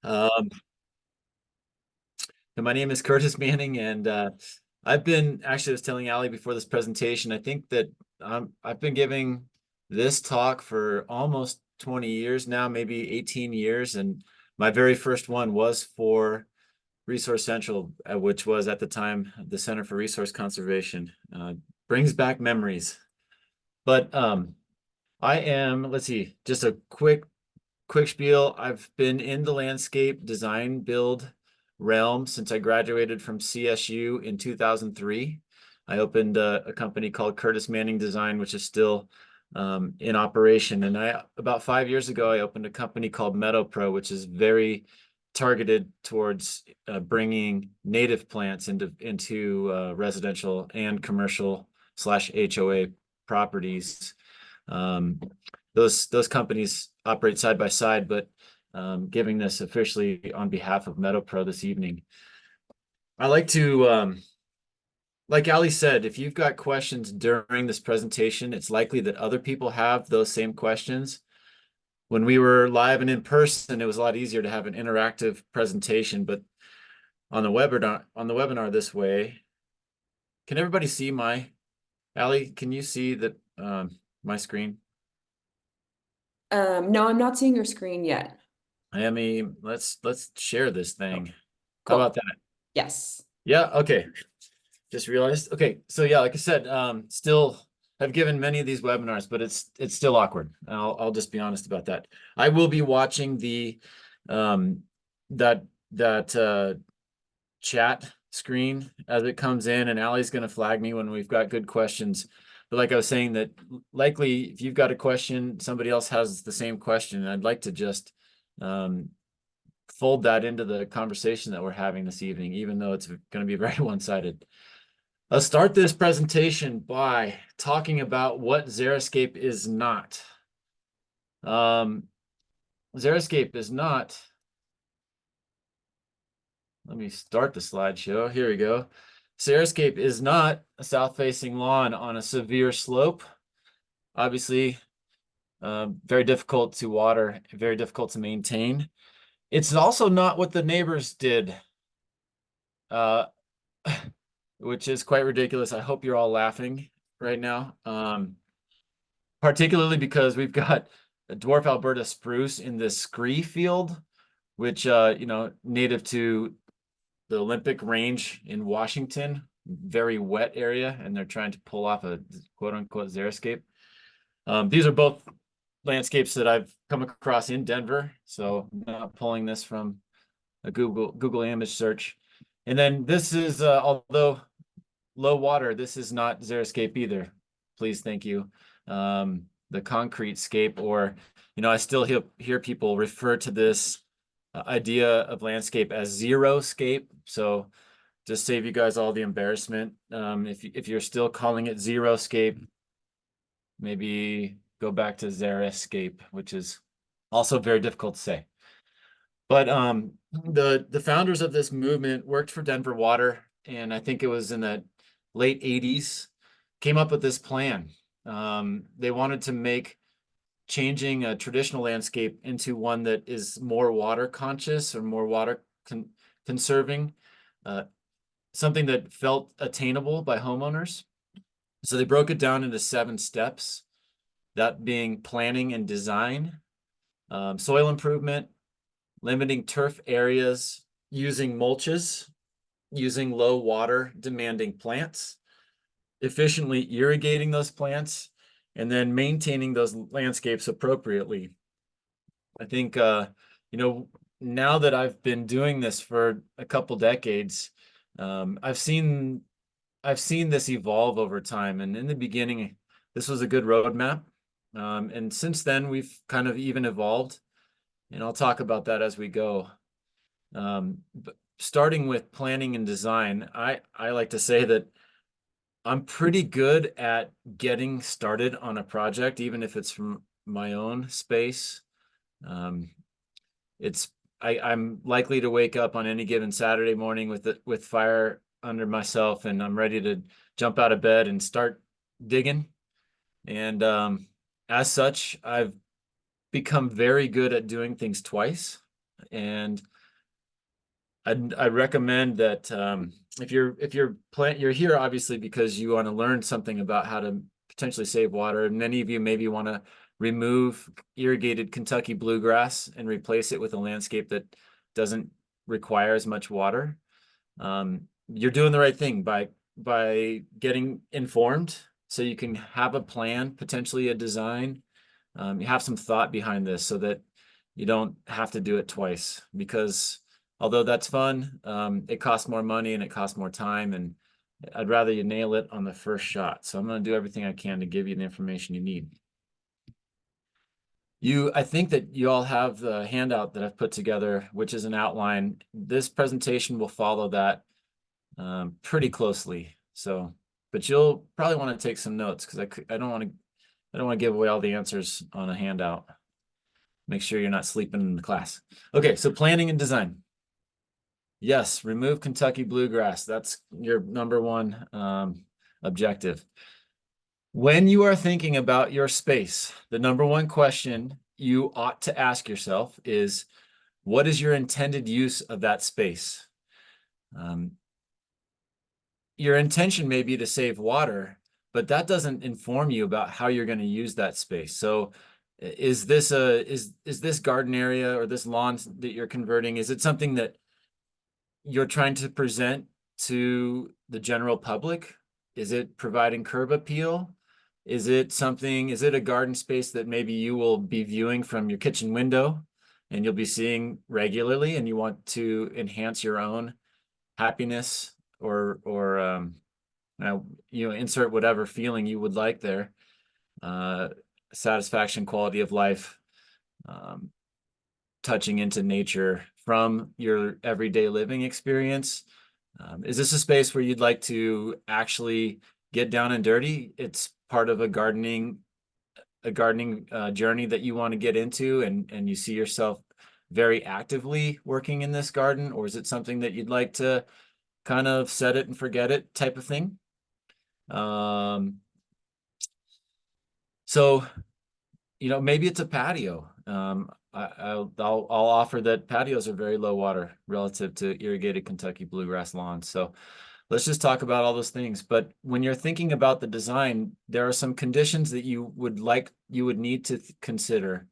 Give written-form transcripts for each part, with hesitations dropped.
Um, and my name is Curtis Manning, and I've been actually I was telling Ali before this presentation, I think that I've been giving this talk for almost 20 years now, maybe 18 years, and my very first one was for Resource Central, which was at the time the Center for Resource Conservation. Brings back memories. But I am, let's see, just a quick spiel. I've been in the landscape design build realm since I graduated from CSU in 2003. I opened a company called Curtis Manning Design, which is still in operation. And about 5 years ago, I opened a company called Meadow, which is very targeted towards bringing native plants into residential and commercial slash HOA properties. Um, those companies operate side by side, but giving this officially on behalf of Meadow this evening. I like to, like Ali said, if you've got questions during this presentation, it's likely that other people have those same questions. When we were live and in person, it was a lot easier to have an interactive presentation, but on the webinar this way, can everybody see Ali, can you see that my screen? No, I'm not seeing your screen yet. I mean, let's share this thing. How Cool. about that? Yes. Yeah, okay. Just realized. Okay, so yeah, like I said, still have given many of these webinars, but it's still awkward. I'll just be honest about that. I will be watching the that chat screen as it comes in, and Allie's going to flag me when we've got good questions. But like I was saying, that likely if you've got a question, somebody else has the same question, and I'd like to just fold that into the conversation that we're having this evening, even though it's going to be very one-sided. Let's start this presentation by talking about what Xeriscape is not. Xeriscape is not, let me start the slideshow. Here we go. Xeriscape is not a south-facing lawn on a severe slope. Obviously, very difficult to water, very difficult to maintain. It's also not what the neighbors did, which is quite ridiculous. I hope you're all laughing right now, particularly because we've got a dwarf Alberta spruce in the scree field, which, native to the Olympic Range in Washington, very wet area, and they're trying to pull off a quote unquote Xeriscape. These are both landscapes that I've come across in Denver, so I'm not pulling this from a Google image search. And then this is, although low water, this is not Xeriscape either. Please, thank you. The concrete scape, or, I still hear people refer to this idea of landscape as xeroscape. So just save you guys all the embarrassment. If you're still calling it xeroscape, maybe go back to Xeriscape, which is also very difficult to say. But the founders of this movement worked for Denver Water, and I think it was in the late 80s, came up with this plan. They wanted to make changing a traditional landscape into one that is more water conscious or more water conserving, something that felt attainable by homeowners. So they broke it down into 7 steps, that being planning and design, soil improvement, limiting turf areas, using mulches, using low water demanding plants, efficiently irrigating those plants, and then maintaining those landscapes appropriately. I think, now that I've been doing this for a couple decades, I've seen this evolve over time. And in the beginning, this was a good roadmap. And since then, we've kind of even evolved. And I'll talk about that as we go. But starting with planning and design, I like to say that I'm pretty good at getting started on a project, even if it's from my own space. I'm likely to wake up on any given Saturday morning with fire under myself, and I'm ready to jump out of bed and start digging. And as such, I've become very good at doing things twice. And I recommend that if you're you're here obviously because you want to learn something about how to potentially save water. And many of you maybe want to remove irrigated Kentucky bluegrass and replace it with a landscape that doesn't require as much water. You're doing the right thing by getting informed so you can have a plan, potentially a design. You have some thought behind this so that you don't have to do it twice, because although that's fun, it costs more money and it costs more time, and I'd rather you nail it on the first shot. So I'm going to do everything I can to give you the information you need. I think that you all have the handout that I've put together, which is an outline. This presentation will follow that pretty closely. So, but you'll probably want to take some notes, because I don't want to give away all the answers on a handout. Make sure you're not sleeping in the class. Okay, so planning and design. Yes, remove Kentucky bluegrass. That's your number one objective. When you are thinking about your space, the number one question you ought to ask yourself is, what is your intended use of that space? Your intention may be to save water, but that doesn't inform you about how you're going to use that space. So is this garden area or this lawn that you're converting, is it something that you're trying to present to the general public? Is it providing curb appeal? Is it a garden space that maybe you will be viewing from your kitchen window and you'll be seeing regularly, and you want to enhance your own happiness or insert whatever feeling you would like there, satisfaction, quality of life, touching into nature from your everyday living experience? Is this a space where you'd like to actually get down and dirty? It's part of a gardening journey that you want to get into, and you see yourself very actively working in this garden? Or is it something that you'd like to kind of set it and forget it type of thing? So, maybe it's a patio. I'll offer that patios are very low water relative to irrigated Kentucky bluegrass lawns. So let's just talk about all those things. But when you're thinking about the design, there are some conditions that you would need to consider.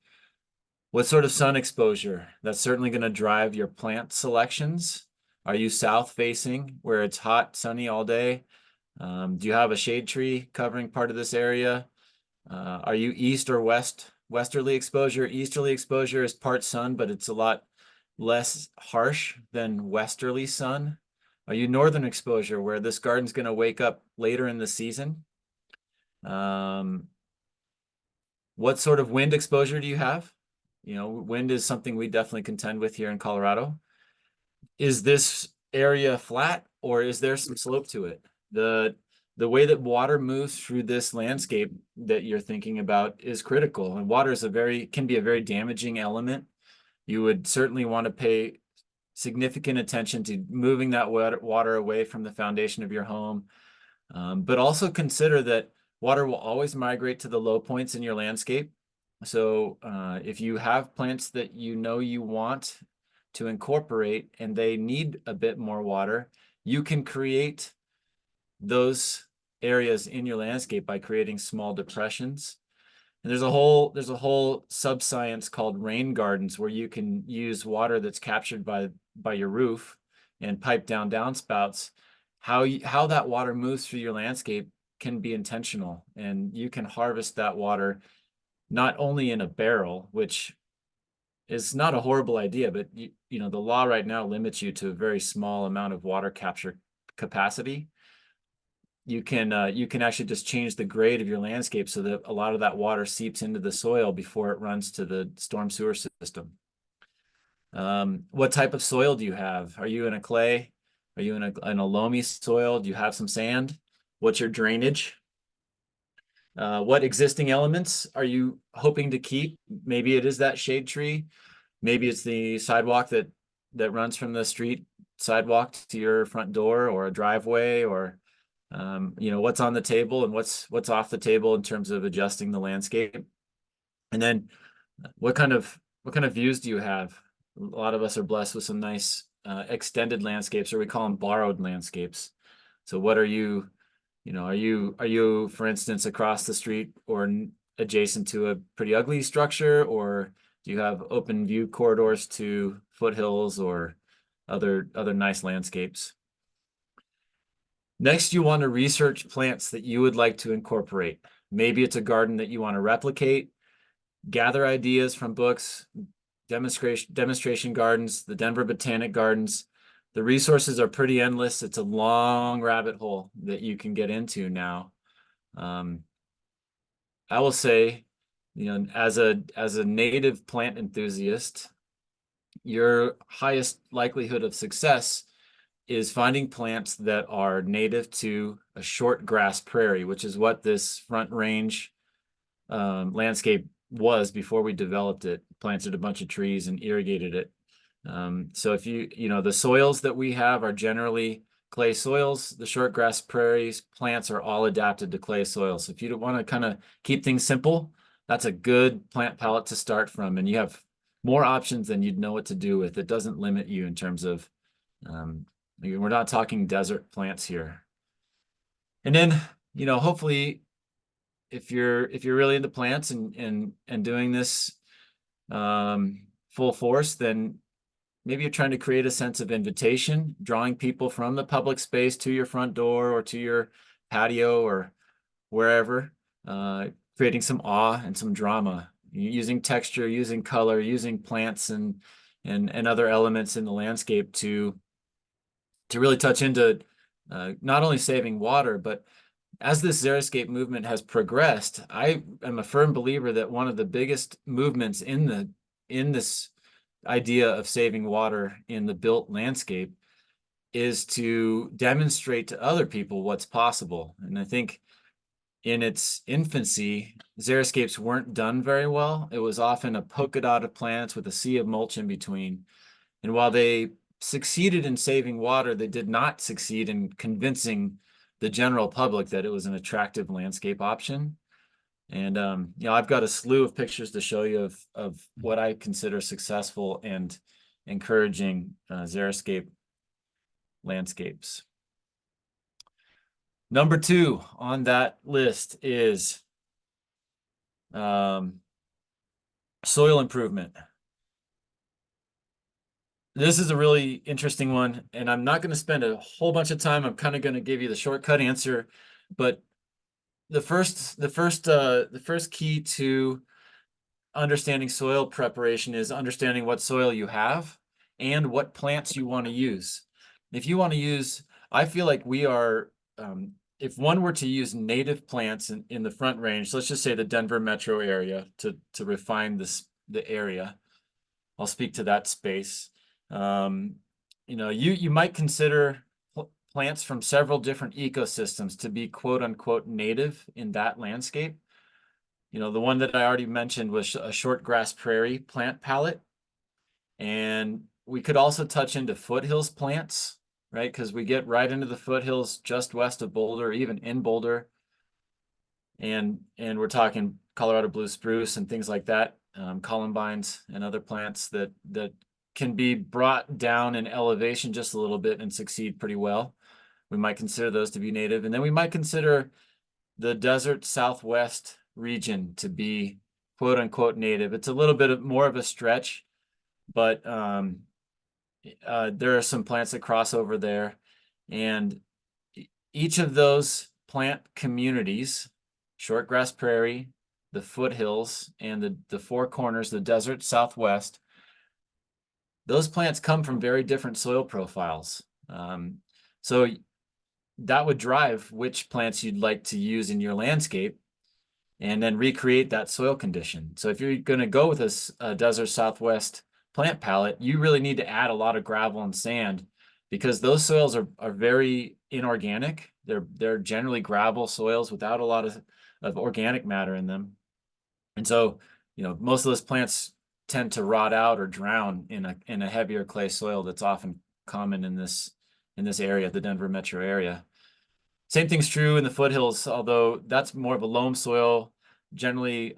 What sort of sun exposure? That's certainly going to drive your plant selections. Are you south facing where it's hot, sunny all day? Do you have a shade tree covering part of this area? Are you east or westerly exposure? Easterly exposure is part sun, but it's a lot less harsh than westerly sun. Are you northern exposure, where this garden's going to wake up later in the season? What sort of wind exposure do you have? Wind is something we definitely contend with here in Colorado. Is this area flat, or is there some slope to it? The way that water moves through this landscape that you're thinking about is critical, and water can be a very damaging element. You would certainly want to pay significant attention to moving that water away from the foundation of your home. But also consider that water will always migrate to the low points in your landscape. So if you have plants that you want to incorporate and they need a bit more water, you can create those areas in your landscape by creating small depressions. And there's a whole subscience called rain gardens, where you can use water that's captured by your roof and pipe down downspouts. How that water moves through your landscape can be intentional, and you can harvest that water not only in a barrel, which is not a horrible idea, but the law right now limits you to a very small amount of water capture capacity. You can actually just change the grade of your landscape so that a lot of that water seeps into the soil before it runs to the storm sewer system. What type of soil do you have? Are you in a clay? Are you in a loamy soil? Do you have some sand? What's your drainage? What existing elements are you hoping to keep? Maybe it is that shade tree. Maybe it's the sidewalk that runs from the street sidewalk to your front door, or a driveway, or what's on the table and what's off the table in terms of adjusting the landscape. And then what kind of views do you have? A lot of us are blessed with some nice extended landscapes, or we call them borrowed landscapes. So what are you, are you, for instance, across the street or adjacent to a pretty ugly structure, or do you have open view corridors to foothills or other nice landscapes? Next, you want to research plants that you would like to incorporate. Maybe it's a garden that you want to replicate. Gather ideas from books, demonstration gardens, the Denver Botanic Gardens. The resources are pretty endless. It's a long rabbit hole that you can get into now. I will say, as a native plant enthusiast, your highest likelihood of success is finding plants that are native to a short grass prairie, which is what this Front Range landscape was before we developed it. Planted a bunch of trees and irrigated it. So if the soils that we have are generally clay soils. The short grass prairies plants are all adapted to clay soils. So if you want to kind of keep things simple, that's a good plant palette to start from, and you have more options than you'd know what to do with. It doesn't limit you in terms of we're not talking desert plants here. And then, hopefully if you're really into plants and doing this full force, then maybe you're trying to create a sense of invitation, drawing people from the public space to your front door or to your patio or wherever, creating some awe and some drama, using texture, using color, using plants and other elements in the landscape to really touch into not only saving water, but as this Xeriscape movement has progressed, I am a firm believer that one of the biggest movements in this idea of saving water in the built landscape is to demonstrate to other people what's possible. And I think in its infancy, Xeriscapes weren't done very well. It was often a polka dot of plants with a sea of mulch in between. And while they succeeded in saving water, they did not succeed in convincing the general public that it was an attractive landscape option. And I've got a slew of pictures to show you of what I consider successful and encouraging Xeriscape landscapes. Number 2 on that list is soil improvement. This is a really interesting one, and I'm not going to spend a whole bunch of time. I'm kind of going to give you the shortcut answer, but the first key to understanding soil preparation is understanding what soil you have and what plants you want to use. If you want to use, I feel like we are, if one were to use native plants in the Front Range, let's just say the Denver metro area to refine the area. I'll speak to that space. You might consider plants from several different ecosystems to be quote unquote native in that landscape. The one that I already mentioned was a short grass prairie plant palette. And we could also touch into foothills plants, right? Because we get right into the foothills just west of Boulder, even in Boulder. And we're talking Colorado blue spruce and things like that, columbines and other plants that can be brought down in elevation just a little bit and succeed pretty well. We might consider those to be native. And then we might consider the desert Southwest region to be quote unquote native. It's a little bit more of a stretch, but there are some plants that cross over there. And each of those plant communities, short grass prairie, the foothills, and the Four Corners, the desert Southwest, those plants come from very different soil profiles. So that would drive which plants you'd like to use in your landscape and then recreate that soil condition. So if you're going to go with a desert Southwest plant palette, you really need to add a lot of gravel and sand because those soils are very inorganic. They're generally gravel soils without a lot of organic matter in them. And so, most of those plants tend to rot out or drown in a heavier clay soil that's often common in this area, the Denver metro area. Same thing's true in the foothills, although that's more of a loam soil, generally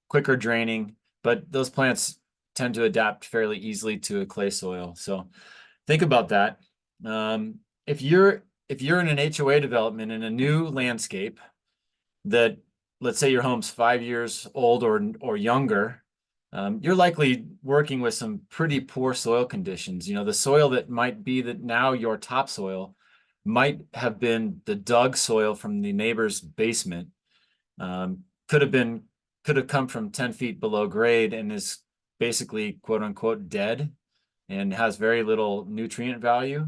quicker draining, but those plants tend to adapt fairly easily to a clay soil. So think about that. If you're in an HOA development in a new landscape that, let's say your home's 5 years old or younger, you're likely working with some pretty poor soil conditions. You know, the soil that might be that now your topsoil might have been the dug soil from the neighbor's basement. Could have come from 10 feet below grade and is basically quote unquote dead and has very little nutrient value.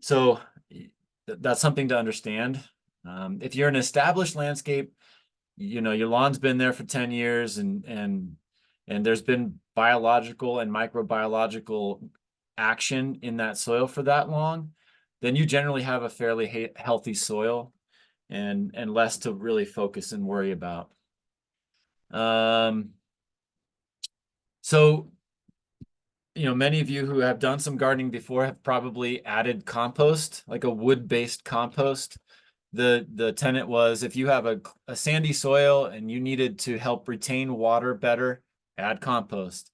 So that's something to understand. If you're an established landscape, you know, your lawn's been there for 10 years and there's been biological and microbiological action in that soil for that long, then you generally have a fairly healthy soil and less to really focus and worry about. So, you know, many of you who have done some gardening before have probably added compost, like a wood-based compost. The tenet was if you have a sandy soil and you needed to help retain water better, add compost.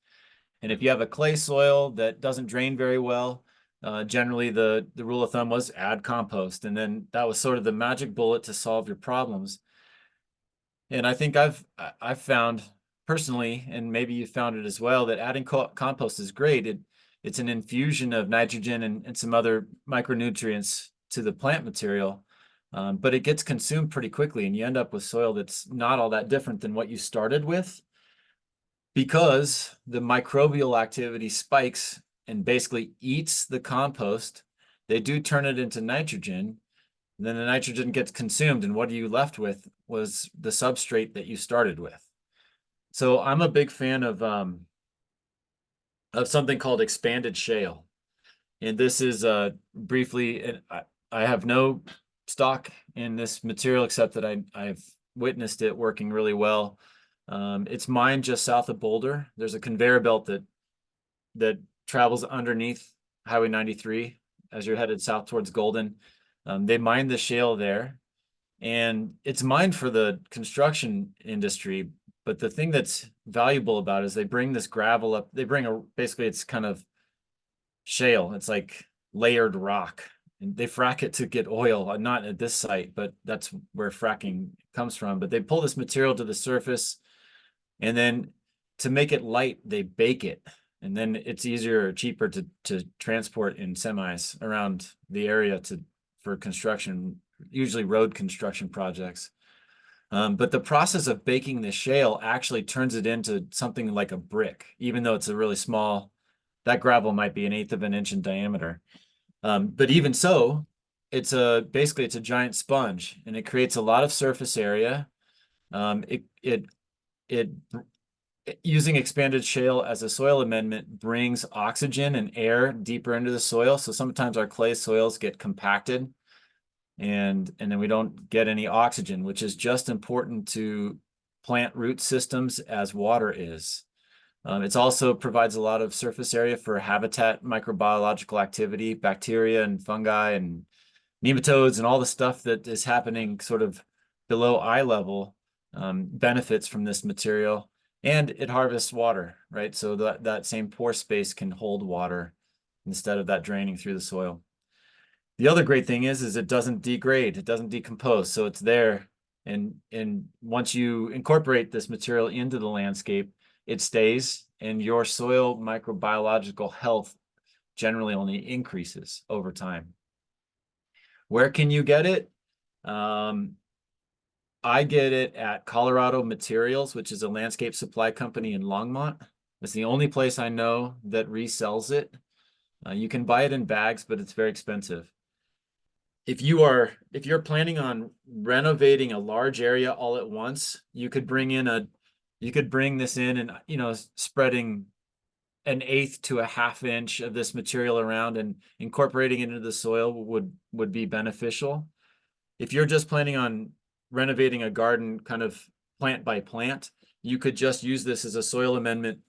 And if you have a clay soil that doesn't drain very well, generally the rule of thumb was add compost. And then that was sort of the magic bullet to solve your problems. And I think I've found personally, and maybe you found it as well, that adding compost is great. It's an infusion of nitrogen and some other micronutrients to the plant material, but it gets consumed pretty quickly, and you end up with soil that's not all that different than what you started with, because the microbial activity spikes and basically eats the compost. They do turn it into nitrogen. And then the nitrogen gets consumed, and what are you left with was the substrate that you started with. So I'm a big fan of something called expanded shale. And this is briefly, I have no stock in this material except that I've witnessed it working really well. It's mined just south of Boulder. There's a conveyor belt that travels underneath Highway 93 as you're headed south towards Golden. They mine the shale there, and it's mined for the construction industry. But the thing that's valuable about it is they bring this gravel up. They bring basically it's kind of shale. It's like layered rock, and they frack it to get oil. Not at this site, but that's where fracking comes from. But they pull this material to the surface, and then to make it light, they bake it. And then it's easier or cheaper to transport in semis around the area for construction, usually road construction projects. But the process of baking the shale actually turns it into something like a brick, even though it's a really small, that gravel might be 1/8 of an inch in diameter. But even so, basically it's a giant sponge, and it creates a lot of surface area. Using expanded shale as a soil amendment brings oxygen and air deeper into the soil. So sometimes our clay soils get compacted and then we don't get any oxygen, which is just important to plant root systems as water is. It also provides a lot of surface area for habitat microbiological activity, bacteria and fungi and nematodes and all the stuff that is happening sort of below eye level benefits from this material. And it harvests water, right? So that same pore space can hold water instead of that draining through the soil. The other great thing is it doesn't degrade, it doesn't decompose, so it's there. And once you incorporate this material into the landscape, it stays, and your soil microbiological health generally only increases over time. Where can you get it? I get it at Colorado Materials, which is a landscape supply company in Longmont. It's the only place I know that resells it. You can buy it in bags, but it's very expensive. If you're planning on renovating a large area all at once, you could bring this in and, you know, spreading 1/8 to 1/2 inch of this material around and incorporating it into the soil would be beneficial. If you're just planning on renovating a garden kind of plant by plant, you could just use this as a soil amendment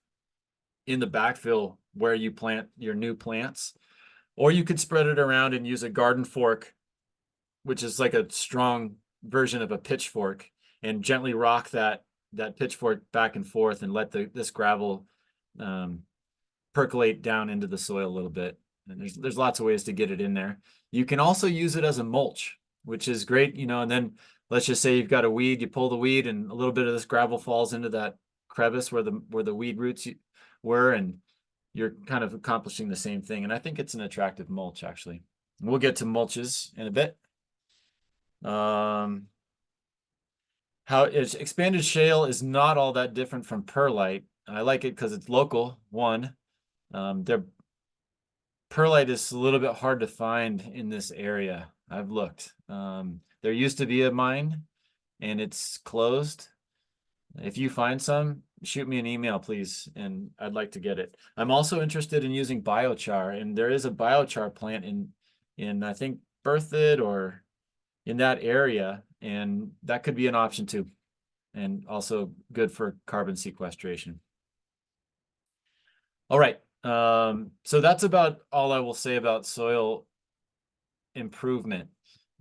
in the backfill where you plant your new plants. Or you could spread it around and use a garden fork, which is like a strong version of a pitchfork, and gently rock that pitchfork back and forth and let this gravel percolate down into the soil a little bit. And there's lots of ways to get it in there. You can also use it as a mulch, which is great, you know, and then let's just say you've got a weed, you pull the weed and a little bit of this gravel falls into that crevice where the weed roots were, and you're kind of accomplishing the same thing. And I think it's an attractive mulch, actually. We'll get to mulches in a bit. How it's expanded shale is not all that different from perlite. I like it because it's local, one. Their perlite is a little bit hard to find in this area. I've looked. There used to be a mine and it's closed. If you find some, shoot me an email, please, and I'd like to get it. I'm also interested in using biochar, and there is a biochar plant in I think Berthoud or in that area, and that could be an option too, and also good for carbon sequestration. All right, so that's about all I will say about soil improvement.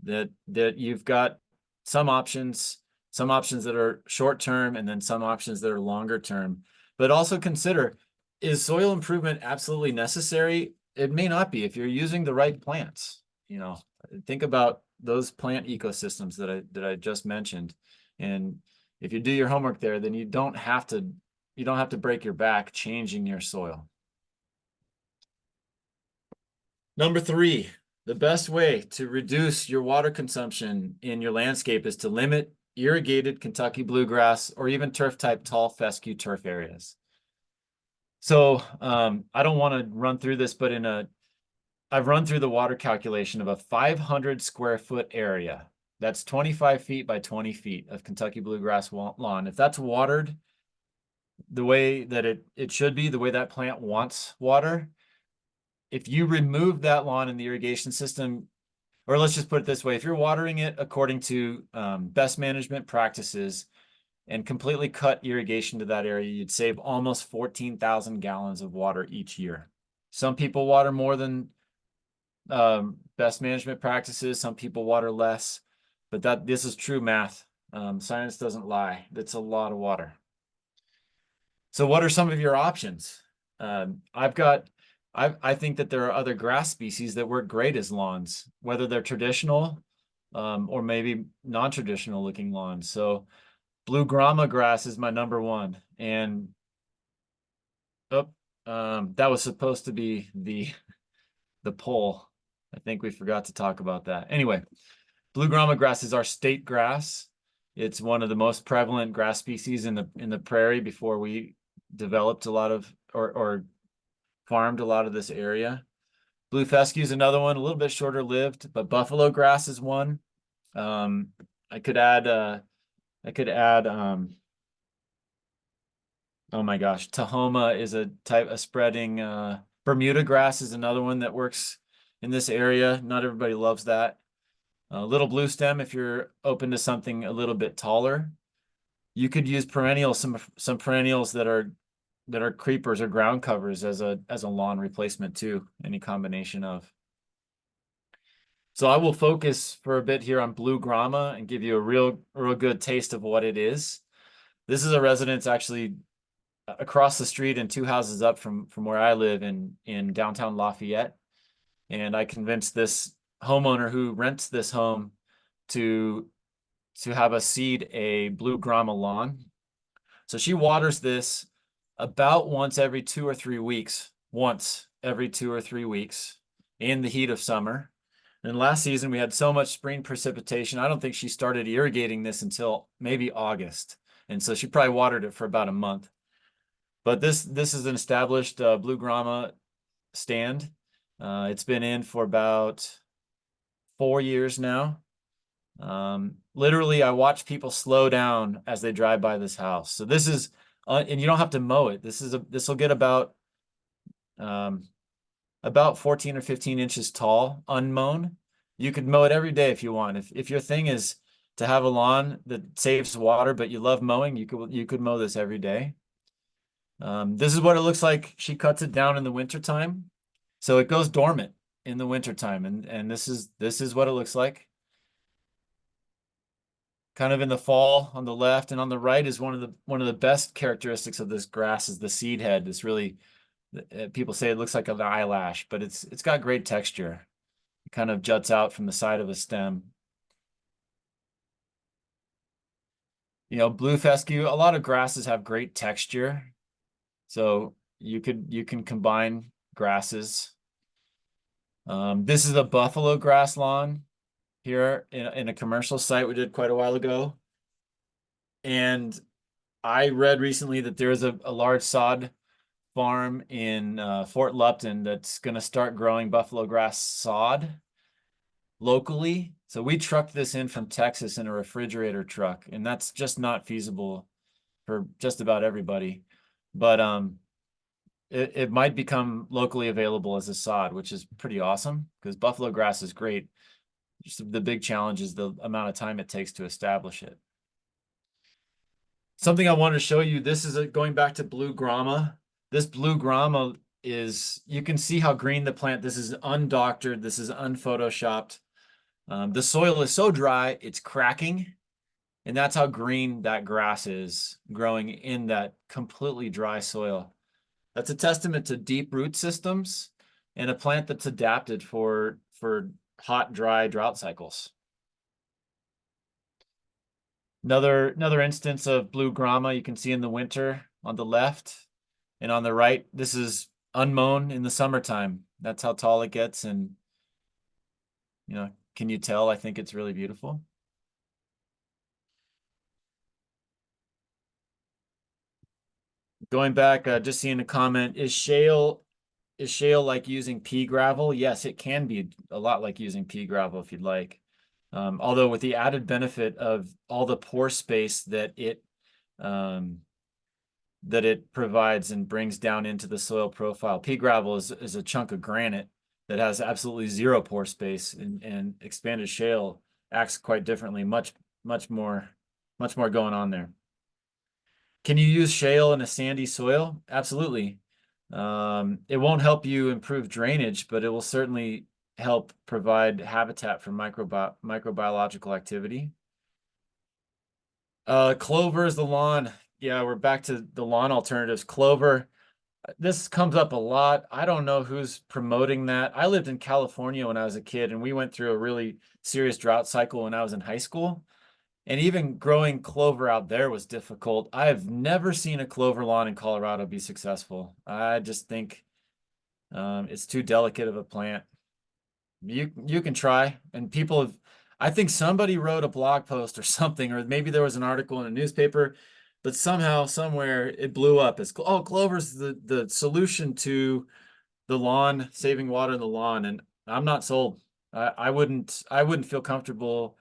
That you've got some options that are short term and then some options that are longer term. But also consider, is soil improvement absolutely necessary? It may not be if you're using the right plants. You know, think about those plant ecosystems that I just mentioned. And if you do your homework there, then you don't have to break your back changing your soil. Number 3, the best way to reduce your water consumption in your landscape is to limit irrigated Kentucky bluegrass or even turf type tall fescue turf areas. So I don't want to run through this, but I've run through the water calculation of a 500 square foot area. That's 25 feet by 20 feet of Kentucky bluegrass lawn. If that's watered the way that it should be, the way that plant wants water, if you remove that lawn in the irrigation system, or let's just put it this way, if you're watering it according to best management practices and completely cut irrigation to that area, you'd save almost 14,000 gallons of water each year. Some people water more than best management practices. Some people water less, but this is true math. Science doesn't lie. That's a lot of water. So what are some of your options? I think that there are other grass species that work great as lawns, whether they're traditional or maybe non-traditional looking lawns. So blue grama grass is my number one. And that was supposed to be the poll. I think we forgot to talk about that. Anyway, blue grama grass is our state grass. It's one of the most prevalent grass species in the prairie before we developed a lot of or farmed a lot of this area. Blue fescue is another one, a little bit shorter lived, but buffalo grass is one. I could add oh my gosh, Tahoma is a spreading, Bermuda grass is another one that works in this area. Not everybody loves that. Little blue stem, if you're open to something a little bit taller. You could use perennials, some perennials that are creepers or ground covers as a lawn replacement too, any combination of. So I will focus for a bit here on blue grama and give you a real good taste of what it is. This is a residence actually across the street and 2 houses up from where I live in downtown Lafayette. And I convinced this homeowner who rents this home to have us seed a blue grama lawn. So she waters this about once every 2 or 3 weeks, in the heat of summer. And last season we had so much spring precipitation, I don't think she started irrigating this until maybe August. And so she probably watered it for about a month. But this is an established blue grama stand. It's been in for about 4 years now. Literally, I watch people slow down as they drive by this house. So this is, and you don't have to mow it. This will get about 14 or 15 inches tall, unmown. You could mow it every day if you want. If your thing is to have a lawn that saves water, but you love mowing, you could mow this every day. This is what it looks like. She cuts it down in the wintertime. So it goes dormant in the wintertime. And this is what it looks like. kind of in the fall on the left, and on the right is one of the best characteristics of this grass is the seed head. It's really, people say it looks like an eyelash, but it's got great texture. It kind of juts out from the side of a stem. You know, blue fescue, a lot of grasses have great texture. So you can combine grasses. This is a buffalo grass lawn here in a commercial site we did quite a while ago. And I read recently that there is a large sod farm in Fort Lupton that's going to start growing buffalo grass sod locally. So we trucked this in from Texas in a refrigerator truck, and that's just not feasible for just about everybody. But it might become locally available as a sod, which is pretty awesome because buffalo grass is great. Just the big challenge is the amount of time it takes to establish it. Something I wanted to show you, this is going back to blue grama. This blue grama is, you can see how green the plant, this is undoctored, this is unphotoshopped. The soil is so dry, it's cracking. And that's how green that grass is growing in that completely dry soil. That's a testament to deep root systems and a plant that's adapted for hot, dry drought cycles. Another instance of blue grama you can see in the winter on the left, and on the right, this is unmown in the summertime. That's how tall it gets, and you know, can you tell? I think it's really beautiful. Going back, just seeing a comment, is shale like using pea gravel? Yes, it can be a lot like using pea gravel if you'd like. Although with the added benefit of all the pore space that it provides and brings down into the soil profile. Pea gravel is a chunk of granite that has absolutely zero pore space, and expanded shale acts quite differently, much more going on there. Can you use shale in a sandy soil? Absolutely. It won't help you improve drainage, but it will certainly help provide habitat for microbiological activity. Clover is the lawn. Yeah, we're back to the lawn alternatives. Clover, this comes up a lot. I don't know who's promoting that. I lived in California when I was a kid, and we went through a really serious drought cycle when I was in high school. And even growing clover out there was difficult. I have never seen a clover lawn in Colorado be successful. I just think it's too delicate of a plant. You can try, and people have. I think somebody wrote a blog post or something, or maybe there was an article in a newspaper, but somehow, somewhere, it blew up as, oh, clover's the solution to the lawn, saving water in the lawn, and I'm not sold. I wouldn't feel comfortable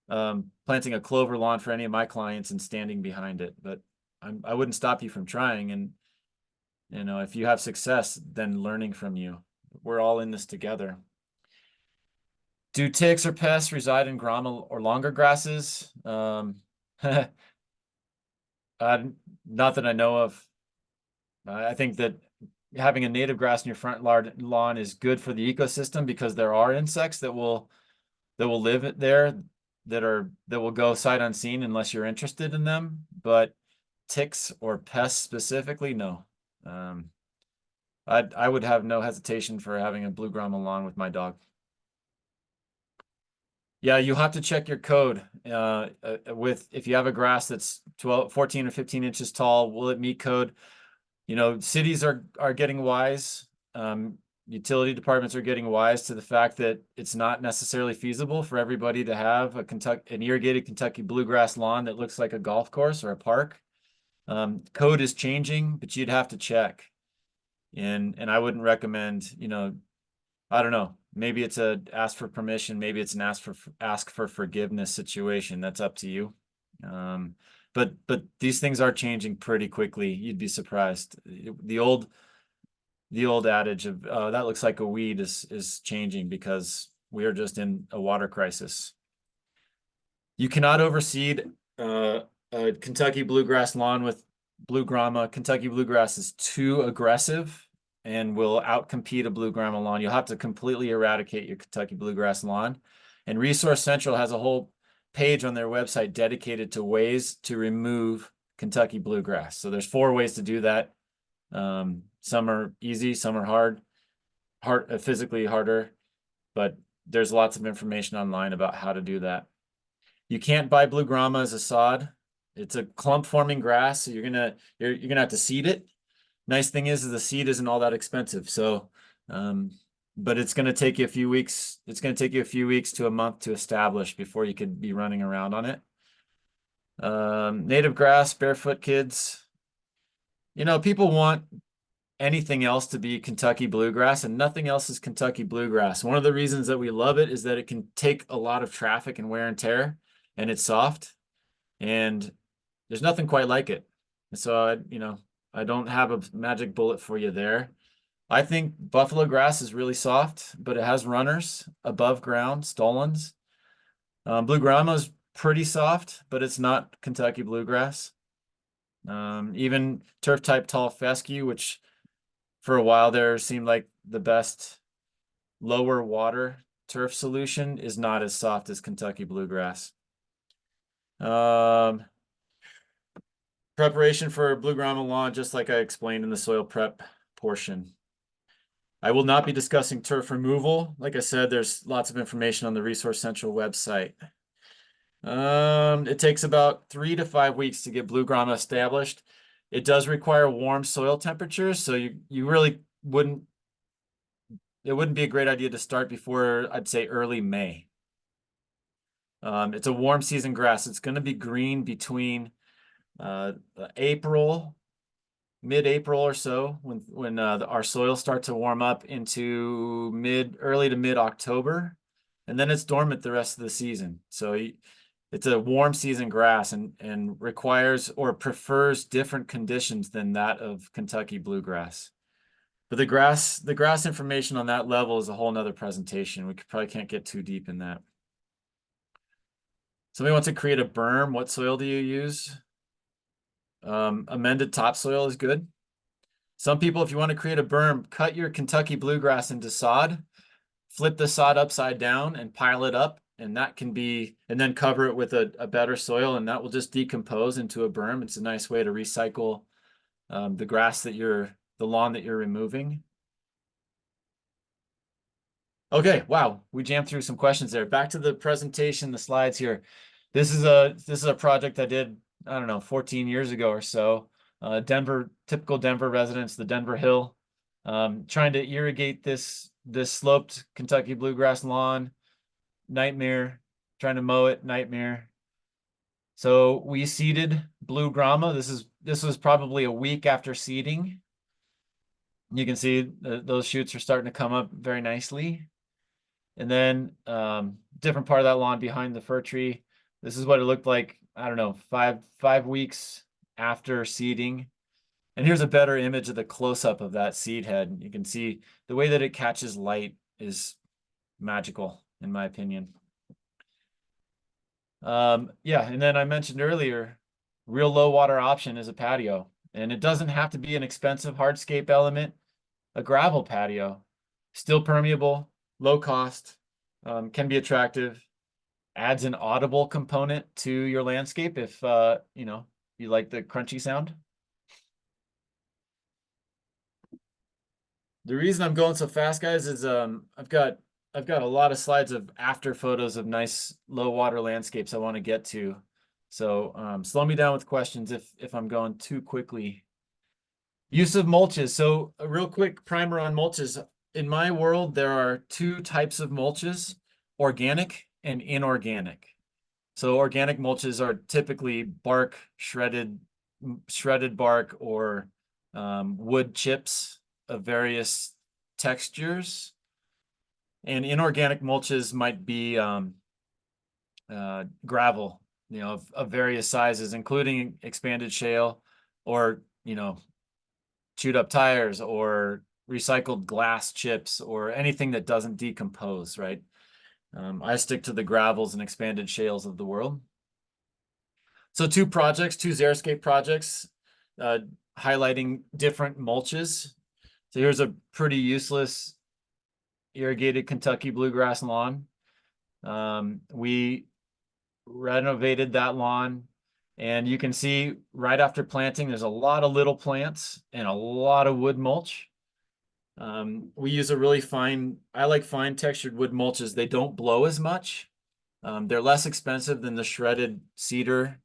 planting a clover lawn for any of my clients and standing behind it, but I wouldn't stop you from trying. And you know, if you have success, then learning from you. We're all in this together. Do ticks or pests reside in grama or longer grasses? Not that I know of. I think that having a native grass in your front lawn is good for the ecosystem because there are insects that will live there that will go sight unseen unless you're interested in them. But ticks or pests specifically, no. I would have no hesitation for having a blue grama lawn with my dog. Yeah, you have to check your code. If you have a grass that's 14 or 15 inches tall, will it meet code? You know, cities are getting wise. Utility departments are getting wise to the fact that it's not necessarily feasible for everybody to have an irrigated Kentucky bluegrass lawn that looks like a golf course or a park. Code is changing, but you'd have to check. And I wouldn't recommend, you know, I don't know. Maybe it's a ask for permission. Maybe it's an ask for forgiveness situation. That's up to you. But these things are changing pretty quickly. You'd be surprised. The old adage of that looks like a weed is changing because we are just in a water crisis. You cannot overseed a Kentucky bluegrass lawn with blue grama. Kentucky bluegrass is too aggressive and will outcompete a blue grama lawn. You'll have to completely eradicate your Kentucky bluegrass lawn. And Resource Central has a whole page on their website dedicated to ways to remove Kentucky bluegrass. So there's 4 ways to do that. Some are easy, some are hard, physically harder, but there's lots of information online about how to do that. You can't buy blue grama as a sod. It's a clump forming grass, so you're gonna have to seed it. Nice thing is the seed isn't all that expensive. So, but it's gonna take you a few weeks. It's gonna take you a few weeks to a month to establish before you could be running around on it. Native grass, barefoot kids. You know, people want anything else to be Kentucky bluegrass, and nothing else is Kentucky bluegrass. One of the reasons that we love it is that it can take a lot of traffic and wear and tear, and it's soft, and there's nothing quite like it. And so, I don't have a magic bullet for you there. I think buffalo grass is really soft, but it has runners above ground, stolons. Blue grama is pretty soft, but it's not Kentucky bluegrass. Even turf type tall fescue, which for a while there seemed like the best lower water turf solution, is not as soft as Kentucky bluegrass. Preparation for blue grama lawn, just like I explained in the soil prep portion. I will not be discussing turf removal. Like I said, there's lots of information on the Resource Central website. It takes about 3 to 5 weeks to get blue grama established. It does require warm soil temperatures, so you really wouldn't, it wouldn't be a great idea to start before, I'd say, early May. It's a warm season grass. It's going to be green between April, mid-April or so, when our soil starts to warm up into early to mid-October, and then it's dormant the rest of the season. So it's a warm season grass and requires or prefers different conditions than that of Kentucky bluegrass. But the grass information on that level is a whole nother presentation. We probably can't get too deep in that. Somebody wants to create a berm. What soil do you use? Amended topsoil is good. Some people, if you want to create a berm, cut your Kentucky bluegrass into sod, flip the sod upside down and pile it up, and then cover it with a better soil, and that will just decompose into a berm. It's a nice way to recycle the lawn that you're removing. Okay, wow, we jammed through some questions there. Back to the presentation, the slides here. This is a project I did, I don't know, 14 years ago or so. Typical Denver residents, the Denver Hill, trying to irrigate this sloped Kentucky bluegrass lawn. Nightmare. Trying to mow it, nightmare. So we seeded blue grama. This was probably a week after seeding. You can see those shoots are starting to come up very nicely. And then different part of that lawn behind the fir tree. This is what it looked like, I don't know, five weeks after seeding. And here's a better image of the close-up of that seed head. You can see the way that it catches light is magical, in my opinion. Yeah, and then I mentioned earlier, real low water option is a patio. And it doesn't have to be an expensive hardscape element. A gravel patio, still permeable, low cost, can be attractive, adds an audible component to your landscape if you like the crunchy sound. The reason I'm going so fast, guys, is I've got a lot of slides of after photos of nice low water landscapes I want to get to. So slow me down with questions if I'm going too quickly. Use of mulches. So a real quick primer on mulches. In my world, there are 2 types of mulches, organic and inorganic. So organic mulches are typically bark, shredded bark, or wood chips of various textures. And inorganic mulches might be gravel, of various sizes, including expanded shale, or chewed up tires, or recycled glass chips, or anything that doesn't decompose, right? I stick to the gravels and expanded shales of the world. So 2 Xeriscape projects, highlighting different mulches. So here's a pretty useless irrigated Kentucky bluegrass lawn. We renovated that lawn. And you can see right after planting, there's a lot of little plants and a lot of wood mulch. We use a really I like fine textured wood mulches. They don't blow as much. They're less expensive than the shredded cedar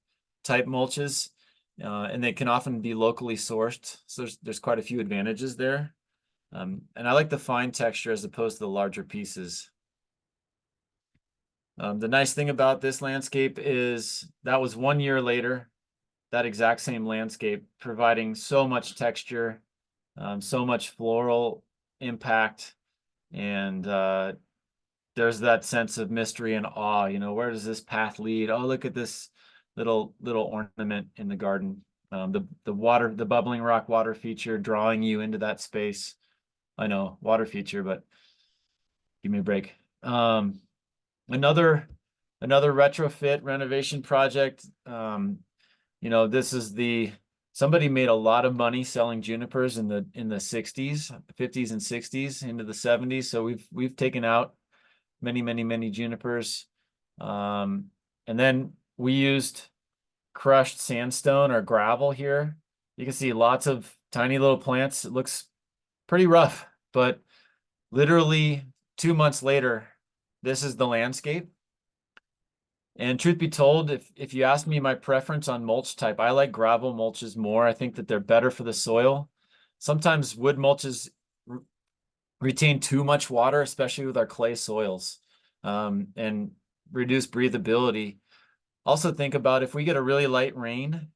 type mulches, and they can often be locally sourced. So there's quite a few advantages there. And I like the fine texture as opposed to the larger pieces. The nice thing about this landscape is that was 1 year later, that exact same landscape, providing so much texture, so much floral impact, and there's that sense of mystery and awe. You know, where does this path lead? Oh, look at this little ornament in the garden. The bubbling rock water feature drawing you into that space. I know, water feature, but give me a break. Another retrofit renovation project. You know, this is somebody made a lot of money selling junipers in the 60s, 50s and 60s into the 70s. So we've taken out many junipers. And then we used crushed sandstone or gravel here. You can see lots of tiny little plants. It looks pretty rough, but literally 2 months later, this is the landscape. And truth be told, if you ask me my preference on mulch type, I like gravel mulches more. I think that they're better for the soil. Sometimes wood mulches retain too much water, especially with our clay soils, and reduce breathability. Also think about if we get a really light rain,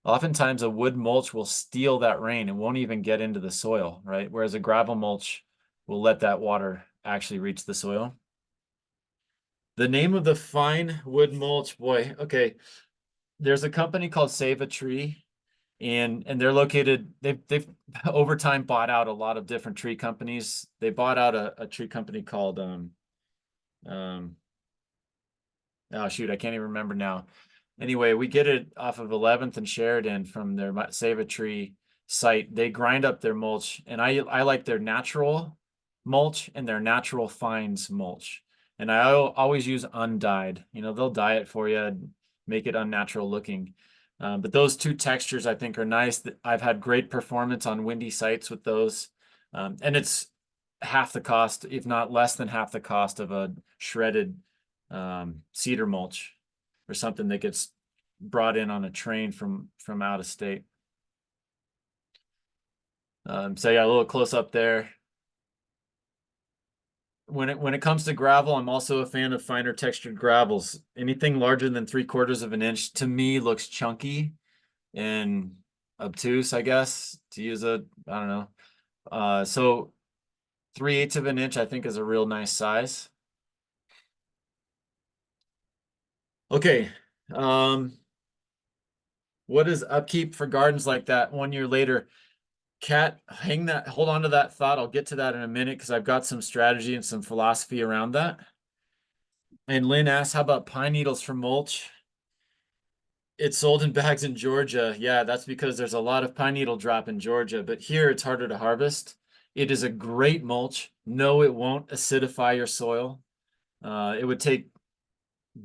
oftentimes a wood mulch will steal that rain and won't even get into the soil, right? Whereas a gravel mulch will let that water actually reach the soil. The name of the fine wood mulch, boy, okay. There's a company called Save a Tree, and they're located, they've over time bought out a lot of different tree companies. They bought out a tree company called oh shoot, I can't even remember now. Anyway, we get it off of 11th and Sheridan from their Save a Tree site. They grind up their mulch, and I like their natural mulch and their natural fines mulch. And I always use undyed. You know, they'll dye it for you and make it unnatural looking. But those two textures I think are nice. I've had great performance on windy sites with those. And it's half the cost, if not less than half the cost of a shredded cedar mulch or something that gets brought in on a train from out of state. So yeah, a little close up there. When it comes to gravel, I'm also a fan of finer textured gravels. Anything larger than 3/4 of an inch to me looks chunky and obtuse, I guess, to use I don't know. So 3/8 of an inch I think is a real nice size. Okay. What is upkeep for gardens like that 1 year later? Kat, hold on to that thought. I'll get to that in a minute because I've got some strategy and some philosophy around that. And Lynn asks, how about pine needles for mulch? It's sold in bags in Georgia. Yeah, that's because there's a lot of pine needle drop in Georgia, but here it's harder to harvest. It is a great mulch. No, it won't acidify your soil. It would take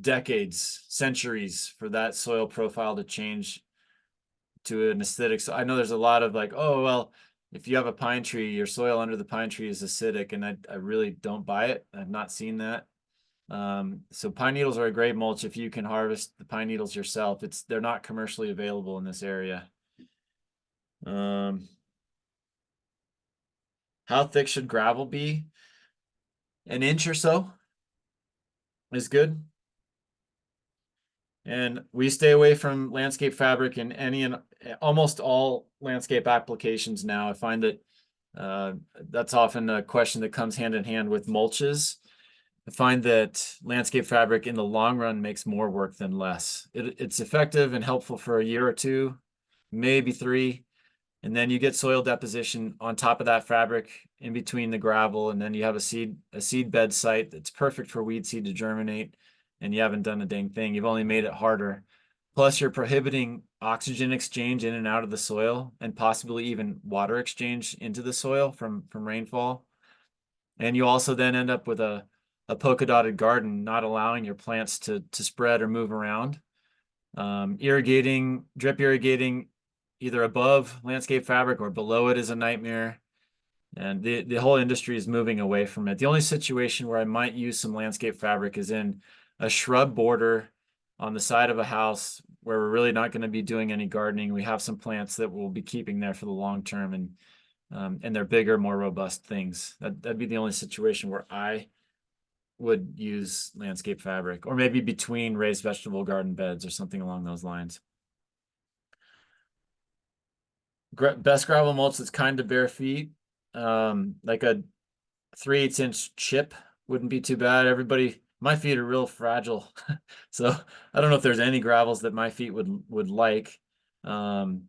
decades, centuries for that soil profile to change to an acidic. So I know there's a lot of like, oh, well, if you have a pine tree, your soil under the pine tree is acidic, and I really don't buy it. I've not seen that. So pine needles are a great mulch if you can harvest the pine needles yourself. They're not commercially available in this area. How thick should gravel be? An inch or so is good. And we stay away from landscape fabric in any and almost all landscape applications now. I find that that's often a question that comes hand in hand with mulches. I find that landscape fabric in the long run makes more work than less. It's effective and helpful for a year or two, maybe 3. And then you get soil deposition on top of that fabric in between the gravel. And then you have a seed bed site that's perfect for weed seed to germinate. And you haven't done a dang thing. You've only made it harder. Plus you're prohibiting oxygen exchange in and out of the soil and possibly even water exchange into the soil from rainfall. And you also then end up with a a polka dotted garden, not allowing your plants to spread or move around. Irrigating, drip irrigating either above landscape fabric or below it is a nightmare. And the whole industry is moving away from it. The only situation where I might use some landscape fabric is in a shrub border on the side of a house where we're really not going to be doing any gardening. We have some plants that we'll be keeping there for the long term, and they're bigger, more robust things. That'd be the only situation where I would use landscape fabric, or maybe between raised vegetable garden beds or something along those lines. Best gravel mulch that's kind of bare feet, like a 3/8 inch chip wouldn't be too bad. My feet are real fragile, so I don't know if there's any gravels that my feet would like. But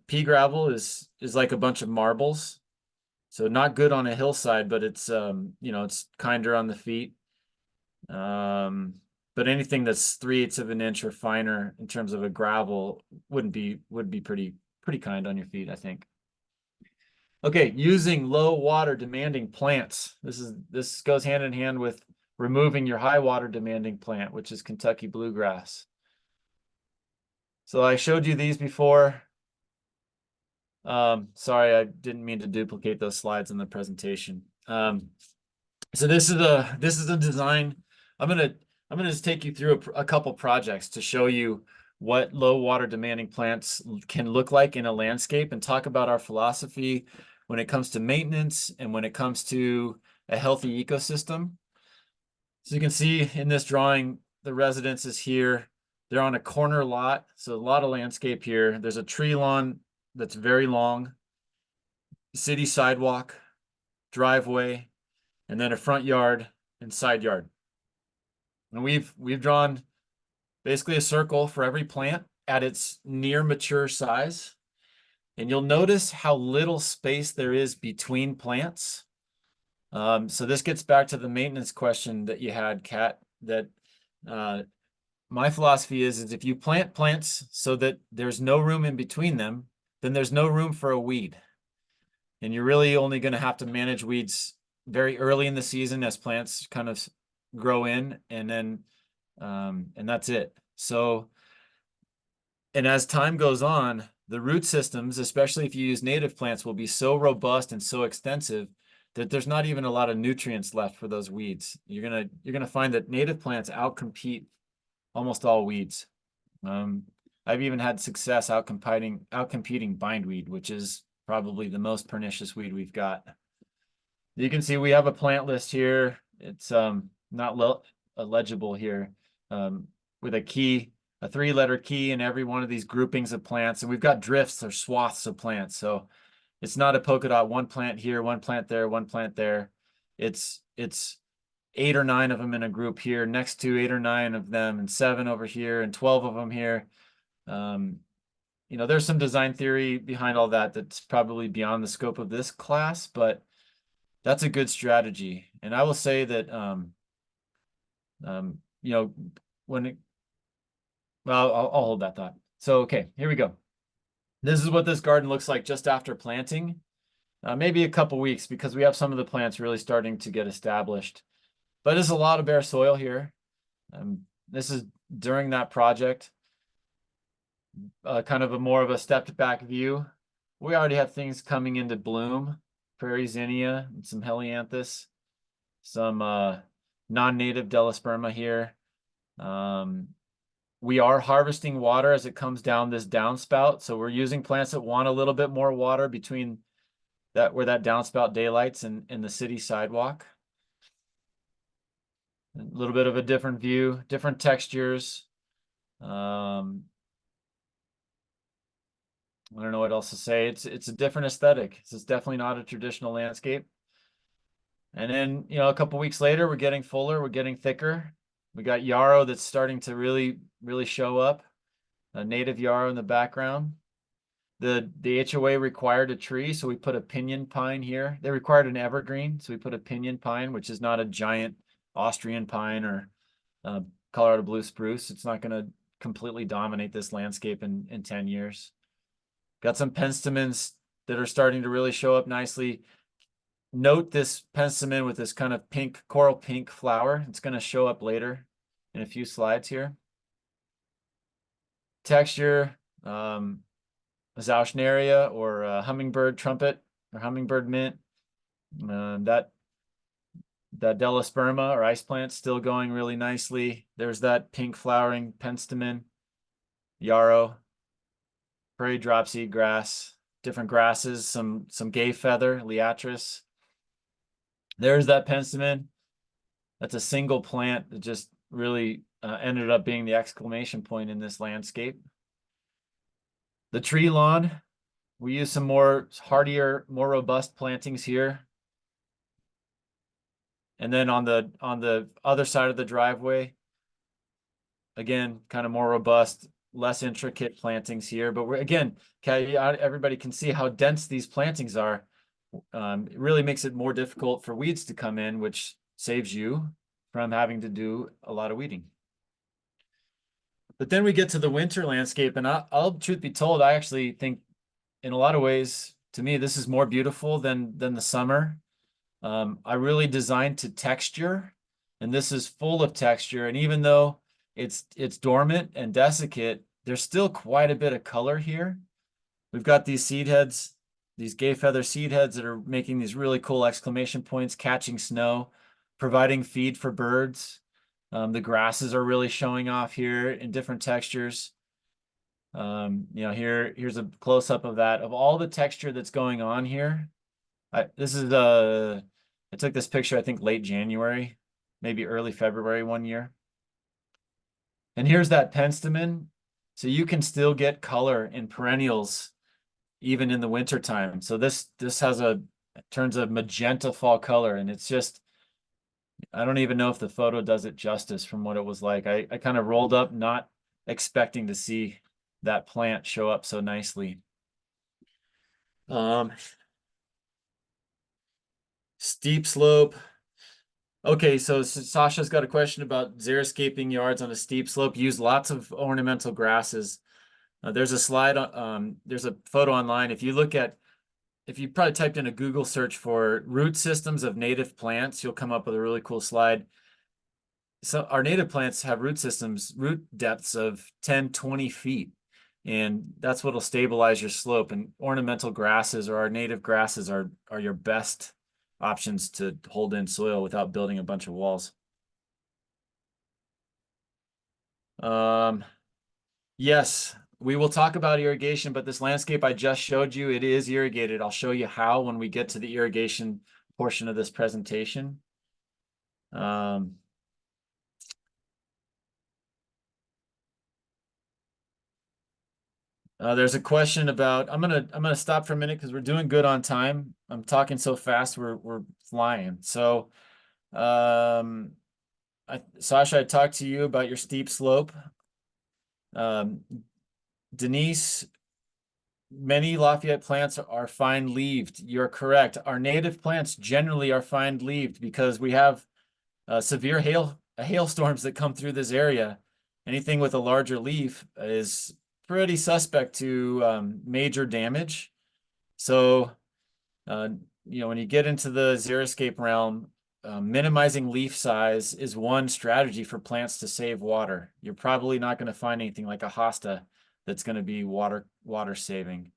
pea gravel is like a bunch of marbles, so not good on a hillside, but it's it's kinder on the feet. But anything that's 3/8 of an inch or finer in terms of a gravel would be pretty kind on your feet, I think. Okay, using low water demanding plants. This goes hand in hand with removing your high water demanding plant, which is Kentucky bluegrass. So I showed you these before. Sorry, I didn't mean to duplicate those slides in the presentation. So this is a design. I'm gonna just take you through a couple projects to show you what low water demanding plants can look like in a landscape, and talk about our philosophy when it comes to maintenance and when it comes to a healthy ecosystem. So you can see in this drawing, the residence is here. They're on a corner lot, so a lot of landscape here. There's a tree lawn that's very long, city sidewalk, driveway, and then a front yard and side yard. And we've drawn basically a circle for every plant at its near mature size. And you'll notice how little space there is between plants. So this gets back to the maintenance question that you had, Kat, that my philosophy is if you plant plants so that there's no room in between them, then there's no room for a weed. And you're really only going to have to manage weeds very early in the season as plants kind of grow in, and then and that's it. So, and as time goes on, the root systems, especially if you use native plants, will be so robust and so extensive that there's not even a lot of nutrients left for those weeds. You're gonna find that native plants outcompete almost all weeds. I've even had success outcompeting bindweed, which is probably the most pernicious weed we've got. You can see we have a plant list here. It's not legible here, with a 3-letter key in every one of these groupings of plants, and we've got drifts or swaths of plants. So it's not a polka dot, one plant here, one plant there, one plant there. It's 8 or 9 of them in a group here, next to 8 or 9 of them, and 7 over here, and 12 of them here. There's some design theory behind all that that's probably beyond the scope of this class, but that's a good strategy. And I will say that, I'll hold that thought. So, okay, here we go. This is what this garden looks like just after planting. Maybe a couple weeks, because we have some of the plants really starting to get established. But there's a lot of bare soil here. This is during that project. Kind of more of a stepped back view. We already have things coming into bloom. Prairie zinnia and some helianthus. Some non-native Delosperma here. We are harvesting water as it comes down this downspout. So we're using plants that want a little bit more water between where that downspout daylights and the city sidewalk. A little bit of a different view, different textures. I don't know what else to say. It's a different aesthetic. This is definitely not a traditional landscape. And then, a couple weeks later, we're getting fuller, we're getting thicker. We got yarrow that's starting to really show up. A native yarrow in the background. The HOA required a tree, so we put a pinyon pine here. They required an evergreen, so we put a pinyon pine, which is not a giant Austrian pine or Colorado blue spruce. It's not going to completely dominate this landscape in 10 years. Got some penstemons that are starting to really show up nicely. note this penstemon with this kind of pink, coral pink flower. It's going to show up later in a few slides here. Texture, Zauschneria or hummingbird trumpet or hummingbird mint. That Delosperma or ice plant still going really nicely. There's that pink flowering penstemon, yarrow, prairie dropseed grass, different grasses, some gay feather, liatris. There's that penstemon. That's a single plant that just really ended up being the exclamation point in this landscape. The tree lawn, we use some more hardier, more robust plantings here. And then on the other side of the driveway, again, kind of more robust, less intricate plantings here. But again, everybody can see how dense these plantings are. It really makes it more difficult for weeds to come in, which saves you from having to do a lot of weeding. But then we get to the winter landscape, and I'll truth be told, I actually think in a lot of ways, to me, this is more beautiful than the summer. I really designed to texture, and this is full of texture. And even though it's dormant and desiccate, there's still quite a bit of color here. We've got these seed heads, these gay feather seed heads that are making these really cool exclamation points, catching snow, providing feed for birds. The grasses are really showing off here in different textures. Here's a close-up of that, of all the texture that's going on here. I took this picture, I think late January, maybe early February one year. And here's that penstemon. So you can still get color in perennials even in the wintertime. So this turns a magenta fall color, and it's just, I don't even know if the photo does it justice from what it was like. I kind of rolled up not expecting to see that plant show up so nicely. Steep slope. Okay, so Sasha's got a question about xeriscaping yards on a steep slope. Use lots of ornamental grasses. There's a slide, there's a photo online. If you probably typed in a Google search for root systems of native plants, you'll come up with a really cool slide. So our native plants have root depths of 10, 20 feet. And that's what'll stabilize your slope. And ornamental grasses or our native grasses are your best options to hold in soil without building a bunch of walls. Yes, we will talk about irrigation, but this landscape I just showed you, it is irrigated. I'll show you how when we get to the irrigation portion of this presentation. There's a question about, I'm gonna stop for a minute because we're doing good on time. I'm talking so fast, we're flying. So, Sasha, I talked to you about your steep slope. Denise, many Lafayette plants are fine-leaved. You're correct. Our native plants generally are fine-leaved because we have severe hailstorms that come through this area. Anything with a larger leaf is pretty suspect to major damage. So, when you get into the xeriscape realm, minimizing leaf size is one strategy for plants to save water. You're probably not going to find anything like a hosta that's going to be water saving.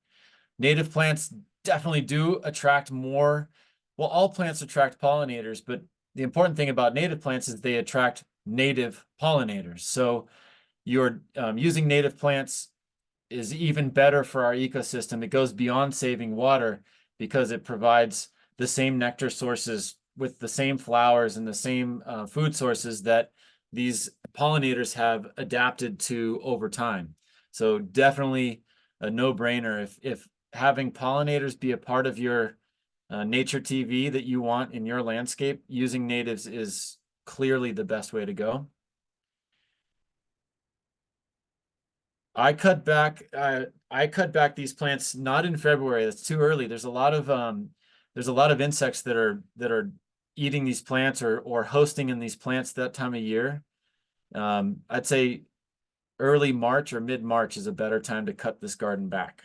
Native plants definitely do attract more. Well, all plants attract pollinators, but the important thing about native plants is they attract native pollinators. So you're using native plants is even better for our ecosystem. It goes beyond saving water because it provides the same nectar sources with the same flowers and the same food sources that these pollinators have adapted to over time. So definitely a no-brainer. If having pollinators be a part of your nature TV that you want in your landscape, using natives is clearly the best way to go. I cut back these plants not in February. That's too early. There's a lot of insects that are eating these plants or hosting in these plants that time of year. I'd say early March or mid-March is a better time to cut this garden back.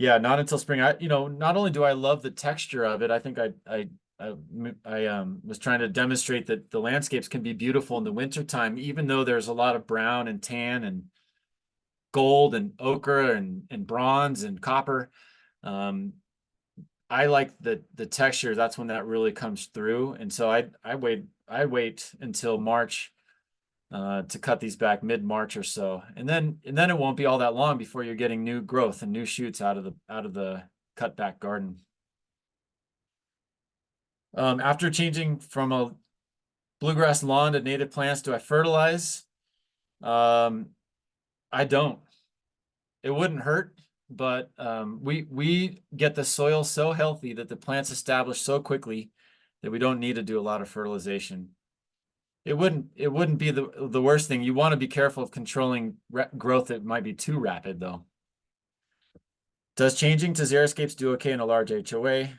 Yeah, not until spring. Not only do I love the texture of it, I think I was trying to demonstrate that the landscapes can be beautiful in the wintertime, even though there's a lot of brown and tan and gold and ochre and bronze and copper. Um, I like the texture. That's when that really comes through. And so I wait until March to cut these back mid-March or so. And then it won't be all that long before you're getting new growth and new shoots out of the cut back garden. After changing from a bluegrass lawn to native plants, do I fertilize? Um, I don't. It wouldn't hurt, but we get the soil so healthy that the plants establish so quickly that we don't need to do a lot of fertilization. It wouldn't be the worst thing. You want to be careful of controlling growth that might be too rapid, though. Does changing to Xeriscapes do okay in a large HOA?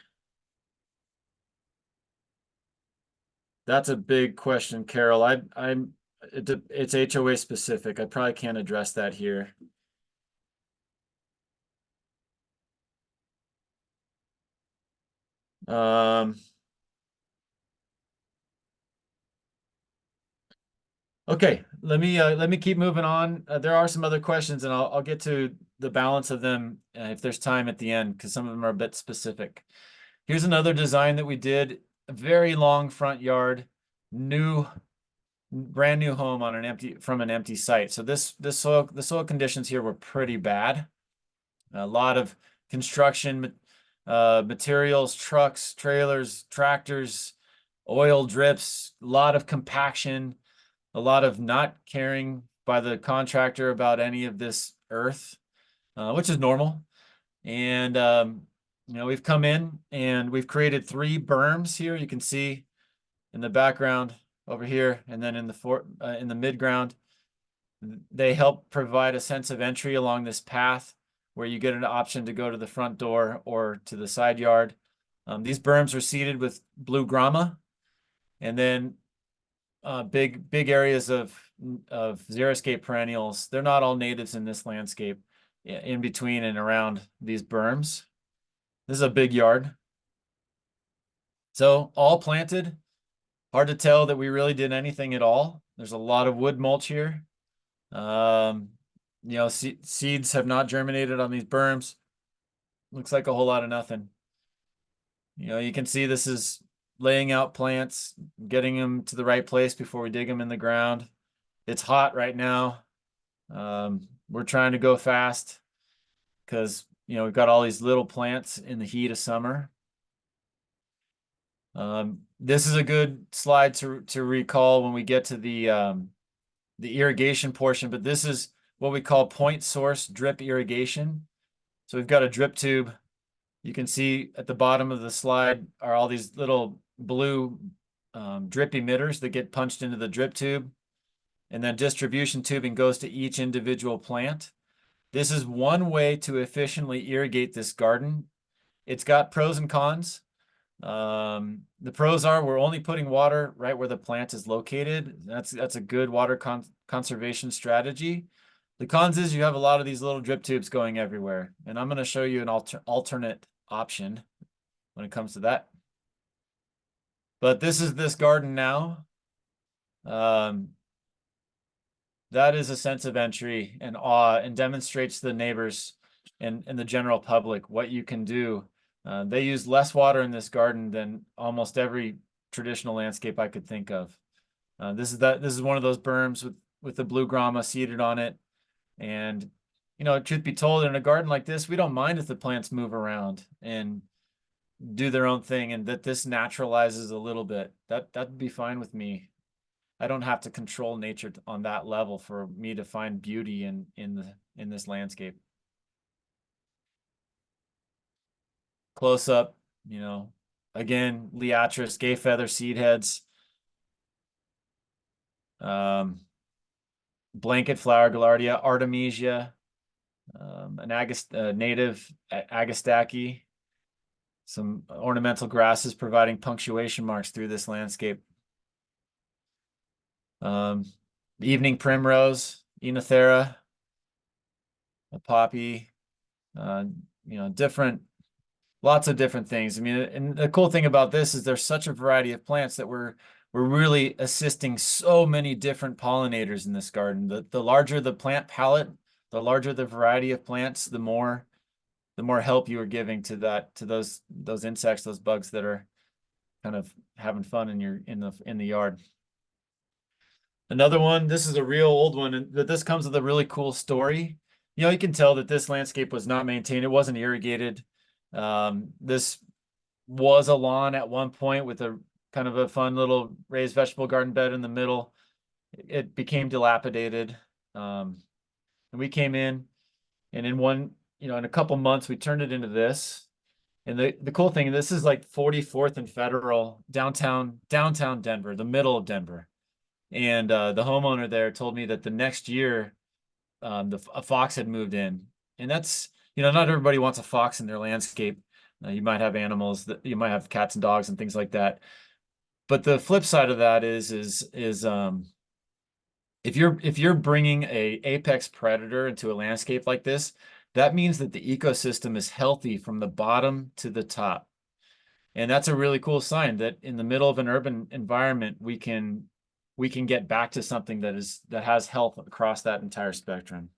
That's a big question, Carol. It's HOA specific. I probably can't address that here. Um, okay, let me keep moving on. There are some other questions, and I'll get to the balance of them if there's time at the end, because some of them are a bit specific. Here's another design that we did. A very long front yard, brand new home on from an empty site. So the soil conditions here were pretty bad. A lot of construction materials, trucks, trailers, tractors, oil drips, a lot of compaction, a lot of not caring by the contractor about any of this earth, which is normal. And we've come in and we've created 3 berms here. You can see in the background over here, and then in the midground. They help provide a sense of entry along this path where you get an option to go to the front door or to the side yard. These berms are seeded with blue grama, and then big areas of xeriscape perennials. They're not all natives in this landscape, in between and around these berms. This is a big yard. So all planted. Hard to tell that we really did anything at all. There's a lot of wood mulch here. Seeds have not germinated on these berms. Looks like a whole lot of nothing. You can see this is laying out plants, getting them to the right place before we dig them in the ground. It's hot right now. We're trying to go fast because, we've got all these little plants in the heat of summer. This is a good slide to recall when we get to the irrigation portion, but this is what we call point source drip irrigation. So we've got a drip tube. You can see at the bottom of the slide are all these little blue drip emitters that get punched into the drip tube. And then distribution tubing goes to each individual plant. This is one way to efficiently irrigate this garden. It's got pros and cons. The pros are we're only putting water right where the plant is located. That's a good water conservation strategy. The cons is you have a lot of these little drip tubes going everywhere, and I'm going to show you an alternate option when it comes to that. But this is this garden now. That is a sense of entry and awe, and demonstrates to the neighbors and the general public what you can do. They use less water in this garden than almost every traditional landscape I could think of. This is one of those berms with the blue grama seeded on it. And, truth be told, in a garden like this, we don't mind if the plants move around and do their own thing, and that this naturalizes a little bit. That'd be fine with me. I don't have to control nature on that level for me to find beauty in this landscape. Close up, again, Liatris, gay feather seed heads, blanket flower gaillardia, artemisia, native agastache, some ornamental grasses providing punctuation marks through this landscape. Evening primrose, Enothera, a poppy, lots of different things. I mean, and the cool thing about this is there's such a variety of plants that we're really assisting so many different pollinators in this garden. The larger the plant palette, the larger the variety of plants, the more help you are giving to those insects, those bugs that are kind of having fun in the yard. Another one, this is a real old one, but this comes with a really cool story. You can tell that this landscape was not maintained. It wasn't irrigated. This was a lawn at one point with a kind of a fun little raised vegetable garden bed in the middle. It became dilapidated. And we came in, and in a couple months, we turned it into this. And the cool thing, this is like 44th and Federal, downtown Denver, the middle of Denver. And the homeowner there told me that the next year, a fox had moved in. And that's, not everybody wants a fox in their landscape. You might have animals that you might have cats and dogs and things like that. But the flip side of that is if you're bringing a apex predator into a landscape like this, that means that the ecosystem is healthy from the bottom to the top. And that's a really cool sign that in the middle of an urban environment, we can get back to something that has health across that entire spectrum.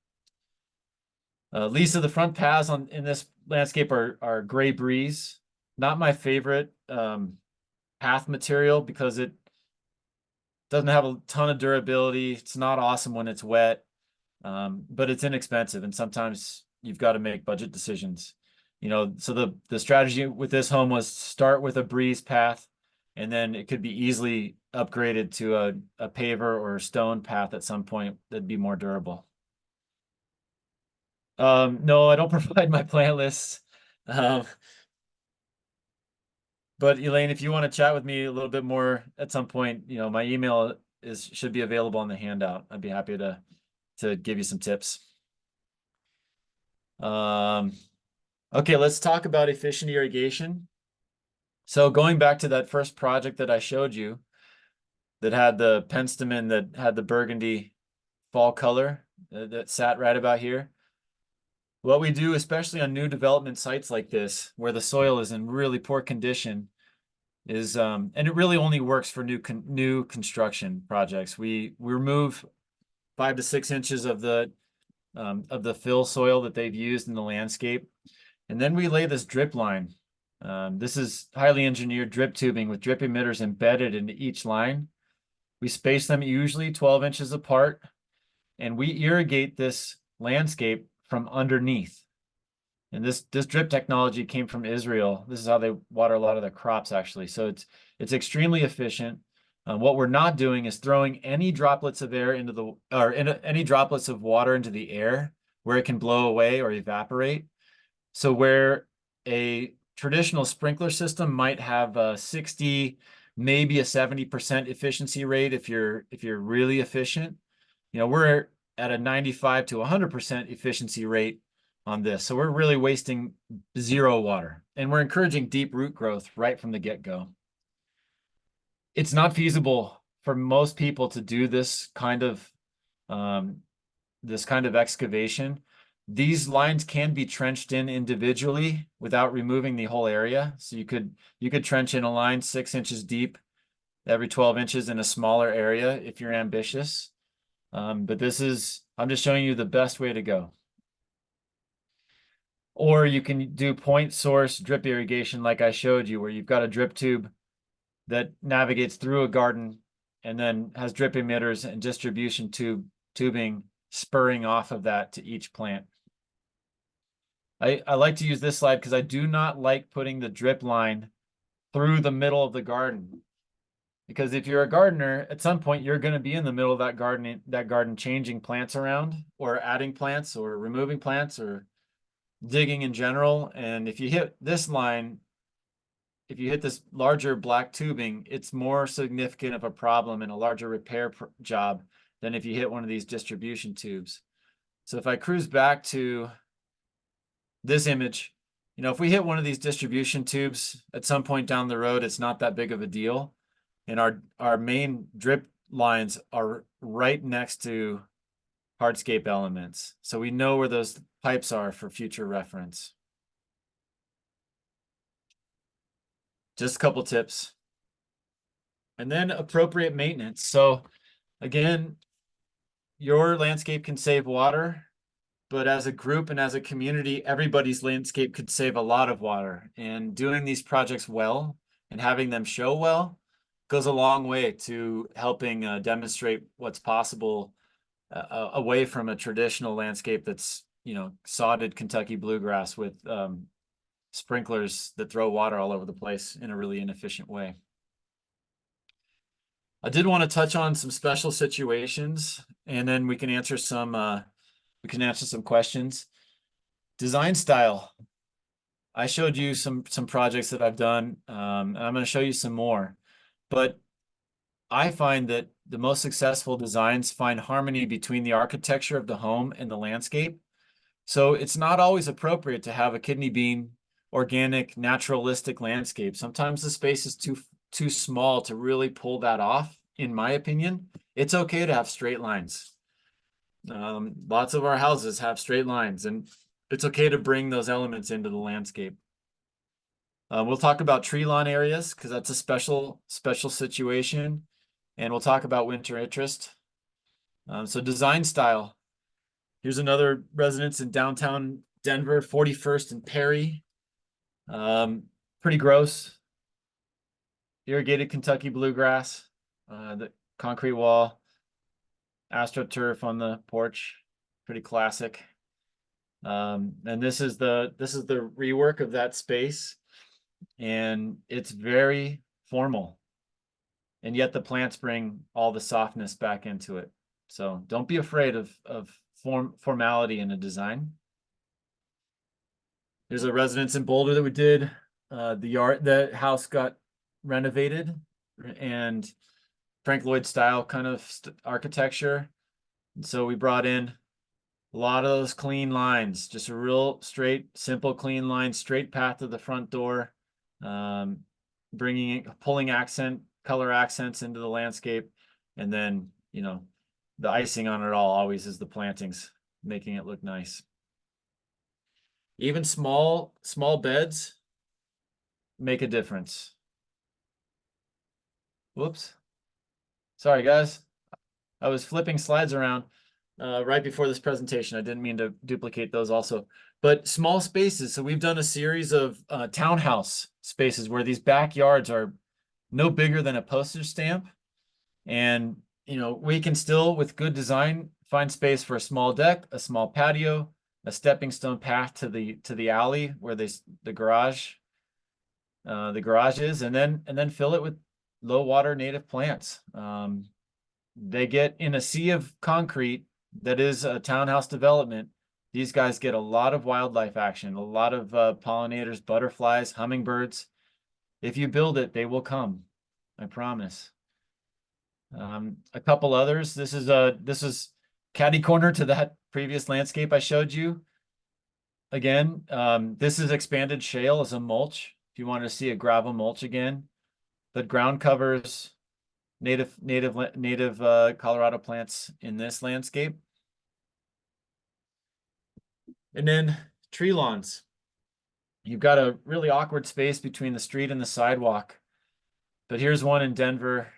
Leaves of the front paths in this landscape are gray breeze. Not my favorite path material because it doesn't have a ton of durability. It's not awesome when it's wet, but it's inexpensive, and sometimes you've got to make budget decisions. So the strategy with this home was start with a breeze path, and then it could be easily upgraded to a paver or a stone path at some point that'd be more durable. No, I don't provide my plant lists. But Elaine, if you want to chat with me a little bit more at some point, my email should be available on the handout. I'd be happy to give you some tips. Okay, let's talk about efficient irrigation. So going back to that first project that I showed you that had the penstemon that had the burgundy fall color that sat right about here. What we do, especially on new development sites like this, where the soil is in really poor condition, is and it really only works for new construction projects. We remove 5 to 6 inches of the fill soil that they've used in the landscape, and then we lay this drip line. This is highly engineered drip tubing with drip emitters embedded into each line. We space them usually 12 inches apart, and we irrigate this landscape from underneath. And this drip technology came from Israel. This is how they water a lot of their crops, actually. So it's extremely efficient. What we're not doing is throwing any droplets of air any droplets of water into the air where it can blow away or evaporate. So where a traditional sprinkler system might have a 60, maybe a 70% efficiency rate if you're really efficient, we're at a 95 to 100% efficiency rate on this. So we're really wasting zero water, and we're encouraging deep root growth right from the get-go. It's not feasible for most people to do this kind of excavation. These lines can be trenched in individually without removing the whole area. So you could trench in a line 6 inches deep every 12 inches in a smaller area if you're ambitious. But I'm just showing you the best way to go. Or you can do point source drip irrigation like I showed you, where you've got a drip tube that navigates through a garden and then has drip emitters and distribution tubing spurring off of that to each plant. I like to use this slide because I do not like putting the drip line through the middle of the garden. Because if you're a gardener, at some point you're going to be in the middle of that garden changing plants around or adding plants or removing plants or digging in general. And if you hit this line, if you hit this larger black tubing, it's more significant of a problem and a larger repair job than if you hit one of these distribution tubes. So if I cruise back to this image, if we hit one of these distribution tubes at some point down the road, it's not that big of a deal. And our main drip lines are right next to hardscape elements. So we know where those pipes are for future reference. Just a couple tips. And then appropriate maintenance. So again, your landscape can save water, but as a group and as a community, everybody's landscape could save a lot of water. And doing these projects well and having them show well goes a long way to helping demonstrate what's possible away from a traditional landscape that's, sodded Kentucky bluegrass with sprinklers that throw water all over the place in a really inefficient way. I did want to touch on some special situations, and then we can answer some questions. Design style. I showed you some projects that I've done, and I'm going to show you some more. But I find that the most successful designs find harmony between the architecture of the home and the landscape. So it's not always appropriate to have a kidney bean, organic, naturalistic landscape. Sometimes the space is too small to really pull that off, in my opinion. It's okay to have straight lines. Lots of our houses have straight lines, and it's okay to bring those elements into the landscape. We'll talk about tree lawn areas because that's a special situation, and we'll talk about winter interest. So design style. Here's another residence in downtown Denver, 41st and Perry. Pretty gross. Irrigated Kentucky bluegrass, the concrete wall, AstroTurf on the porch, pretty classic. And this is the rework of that space, and it's very formal, and yet the plants bring all the softness back into it. So don't be afraid of formality in a design. There's a residence in Boulder that we did. The house got renovated, and Frank Lloyd style kind of architecture. And so we brought in a lot of those clean lines, just a real straight, simple, clean line, straight path to the front door, pulling color accents into the landscape. And then, the icing on it all always is the plantings, making it look nice. Even small beds make a difference. Whoops. Sorry, guys. I was flipping slides around right before this presentation. I didn't mean to duplicate those also. But small spaces. So we've done a series of townhouse spaces where these backyards are no bigger than a postage stamp. And, we can still, with good design, find space for a small deck, a small patio, a stepping stone path to the alley where the garage is, and then fill it with low water native plants. They get in a sea of concrete that is a townhouse development. These guys get a lot of wildlife action, a lot of pollinators, butterflies, hummingbirds. If you build it, they will come. I promise. A couple others. This is catty corner to that previous landscape I showed you. Again, this is expanded shale as a mulch. If you want to see a gravel mulch again, but ground covers native Colorado plants in this landscape. And then tree lawns. You've got a really awkward space between the street and the sidewalk, but here's one in Denver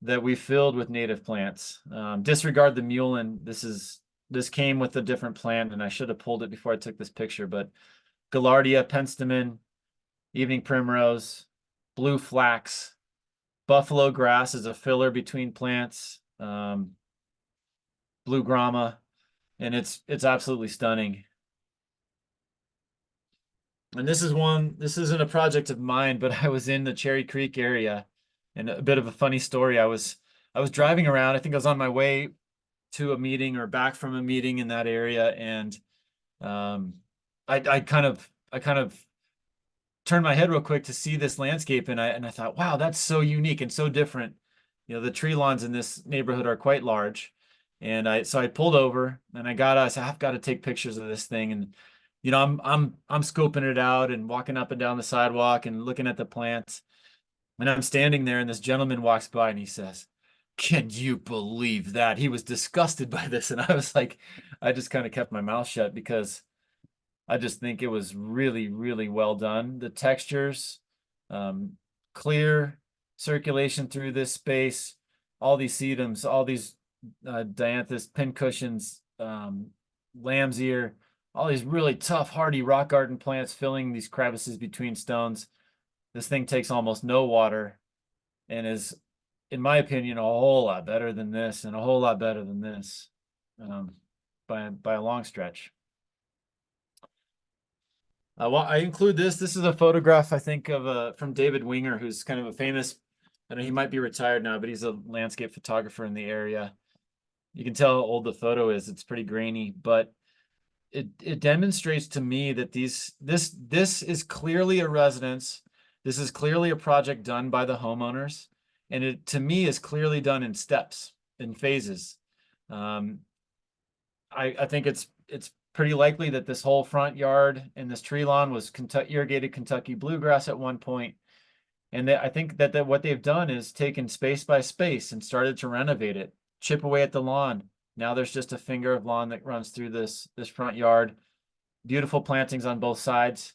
that we filled with native plants. Disregard the mullein. This came with a different plant, and I should have pulled it before I took this picture, but Gaillardia, penstemon, evening primrose, blue flax, buffalo grass is a filler between plants, blue grama, and it's absolutely stunning. And this isn't a project of mine, but I was in the Cherry Creek area, and a bit of a funny story. I was driving around. I think I was on my way to a meeting or back from a meeting in that area, and I kind of turned my head real quick to see this landscape, and I thought, wow, that's so unique and so different. The tree lawns in this neighborhood are quite large, and I pulled over, and I said, I've got to take pictures of this thing, and I'm scoping it out and walking up and down the sidewalk and looking at the plants. And I'm standing there, and this gentleman walks by, and he says, "Can you believe that?" He was disgusted by this, and I was like, I just kind of kept my mouth shut because I just think it was really, really well done. The textures, clear circulation through this space, all these sedums, all these dianthus pincushions, lamb's ear, all these really tough, hardy rock garden plants filling these crevices between stones. This thing takes almost no water and is, in my opinion, a whole lot better than this and a whole lot better than this, by a long stretch. Well, I include this. This is a photograph, I think, of from David Winger, who's kind of a famous, I know he might be retired now, but he's a landscape photographer in the area. You can tell how old the photo is. It's pretty grainy, but it demonstrates to me that this is clearly a residence. This is clearly a project done by the homeowners, and it to me is clearly done in steps, in phases. I think it's pretty likely that this whole front yard and this tree lawn was irrigated Kentucky bluegrass at one point. And I think that what they've done is taken space by space and started to renovate it, chip away at the lawn. Now there's just a finger of lawn that runs through this front yard. Beautiful plantings on both sides.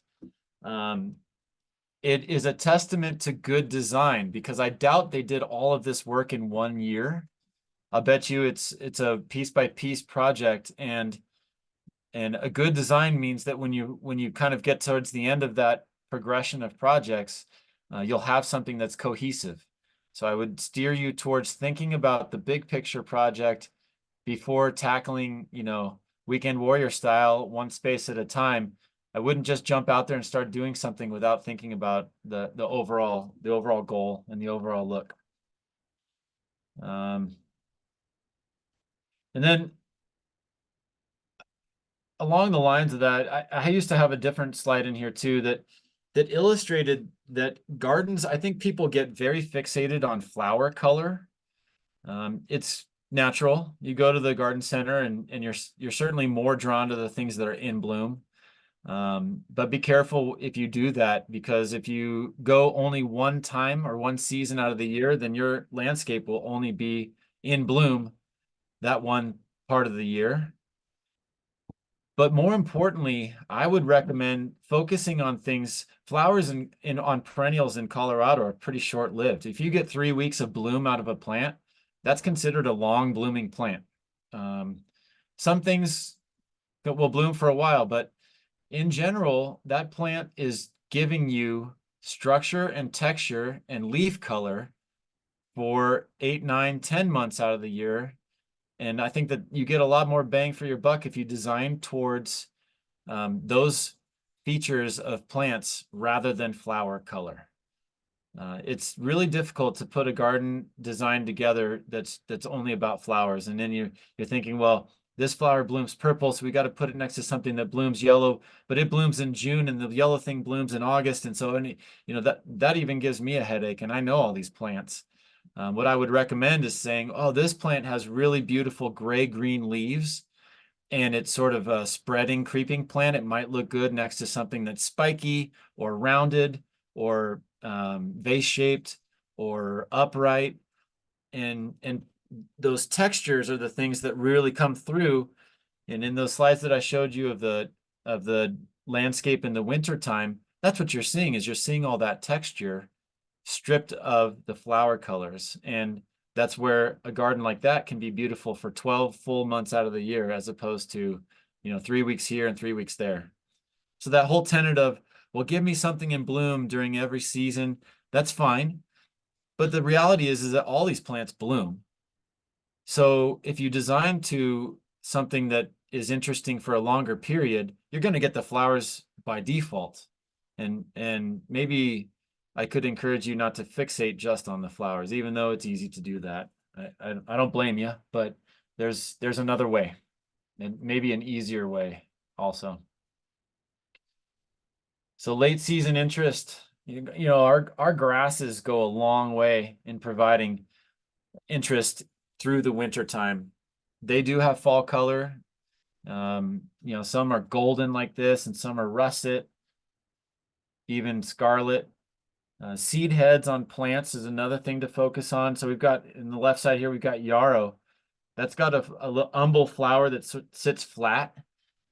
It is a testament to good design, because I doubt they did all of this work in 1 year. I'll bet you it's a piece by piece project, and a good design means that when you kind of get towards the end of that progression of projects, you'll have something that's cohesive. So I would steer you towards thinking about the big picture project before tackling, weekend warrior style, one space at a time. I wouldn't just jump out there and start doing something without thinking about the overall goal and the overall look. And then along the lines of that, I used to have a different slide in here too that illustrated that gardens, I think people get very fixated on flower color. It's natural. You go to the garden center and you're certainly more drawn to the things that are in bloom. But be careful if you do that, because if you go only one time or one season out of the year, then your landscape will only be in bloom that one part of the year. But more importantly, I would recommend focusing on things. Flowers on perennials in Colorado are pretty short-lived. If you get 3 weeks of bloom out of a plant, that's considered a long blooming plant. Some things that will bloom for a while, but in general, that plant is giving you structure and texture and leaf color for 8, 9, 10 months out of the year. And I think that you get a lot more bang for your buck if you design towards those features of plants rather than flower color. It's really difficult to put a garden design together that's only about flowers. And then you're thinking, well, this flower blooms purple, so we got to put it next to something that blooms yellow, but it blooms in June and the yellow thing blooms in August. And so, that even gives me a headache, and I know all these plants. What I would recommend is saying, oh, this plant has really beautiful gray-green leaves, and it's sort of a spreading, creeping plant. It might look good next to something that's spiky or rounded or vase-shaped or upright. And those textures are the things that really come through. And in those slides that I showed you of the landscape in the wintertime, that's what you're seeing, is you're seeing all that texture stripped of the flower colors. And that's where a garden like that can be beautiful for 12 full months out of the year, as opposed to 3 weeks here and 3 weeks there. So that whole tenet of, well, give me something in bloom during every season, that's fine. But the reality is that all these plants bloom. So if you design to something that is interesting for a longer period, you're going to get the flowers by default. And maybe I could encourage you not to fixate just on the flowers, even though it's easy to do that. I don't blame you, but there's another way, and maybe an easier way also. So late season interest, our grasses go a long way in providing interest through the winter time. They do have fall color. Some are golden like this, and some are russet, even scarlet. Seed heads on plants is another thing to focus on. So we've got, in the left side here, we've got yarrow. That's got a umbel flower that sits flat.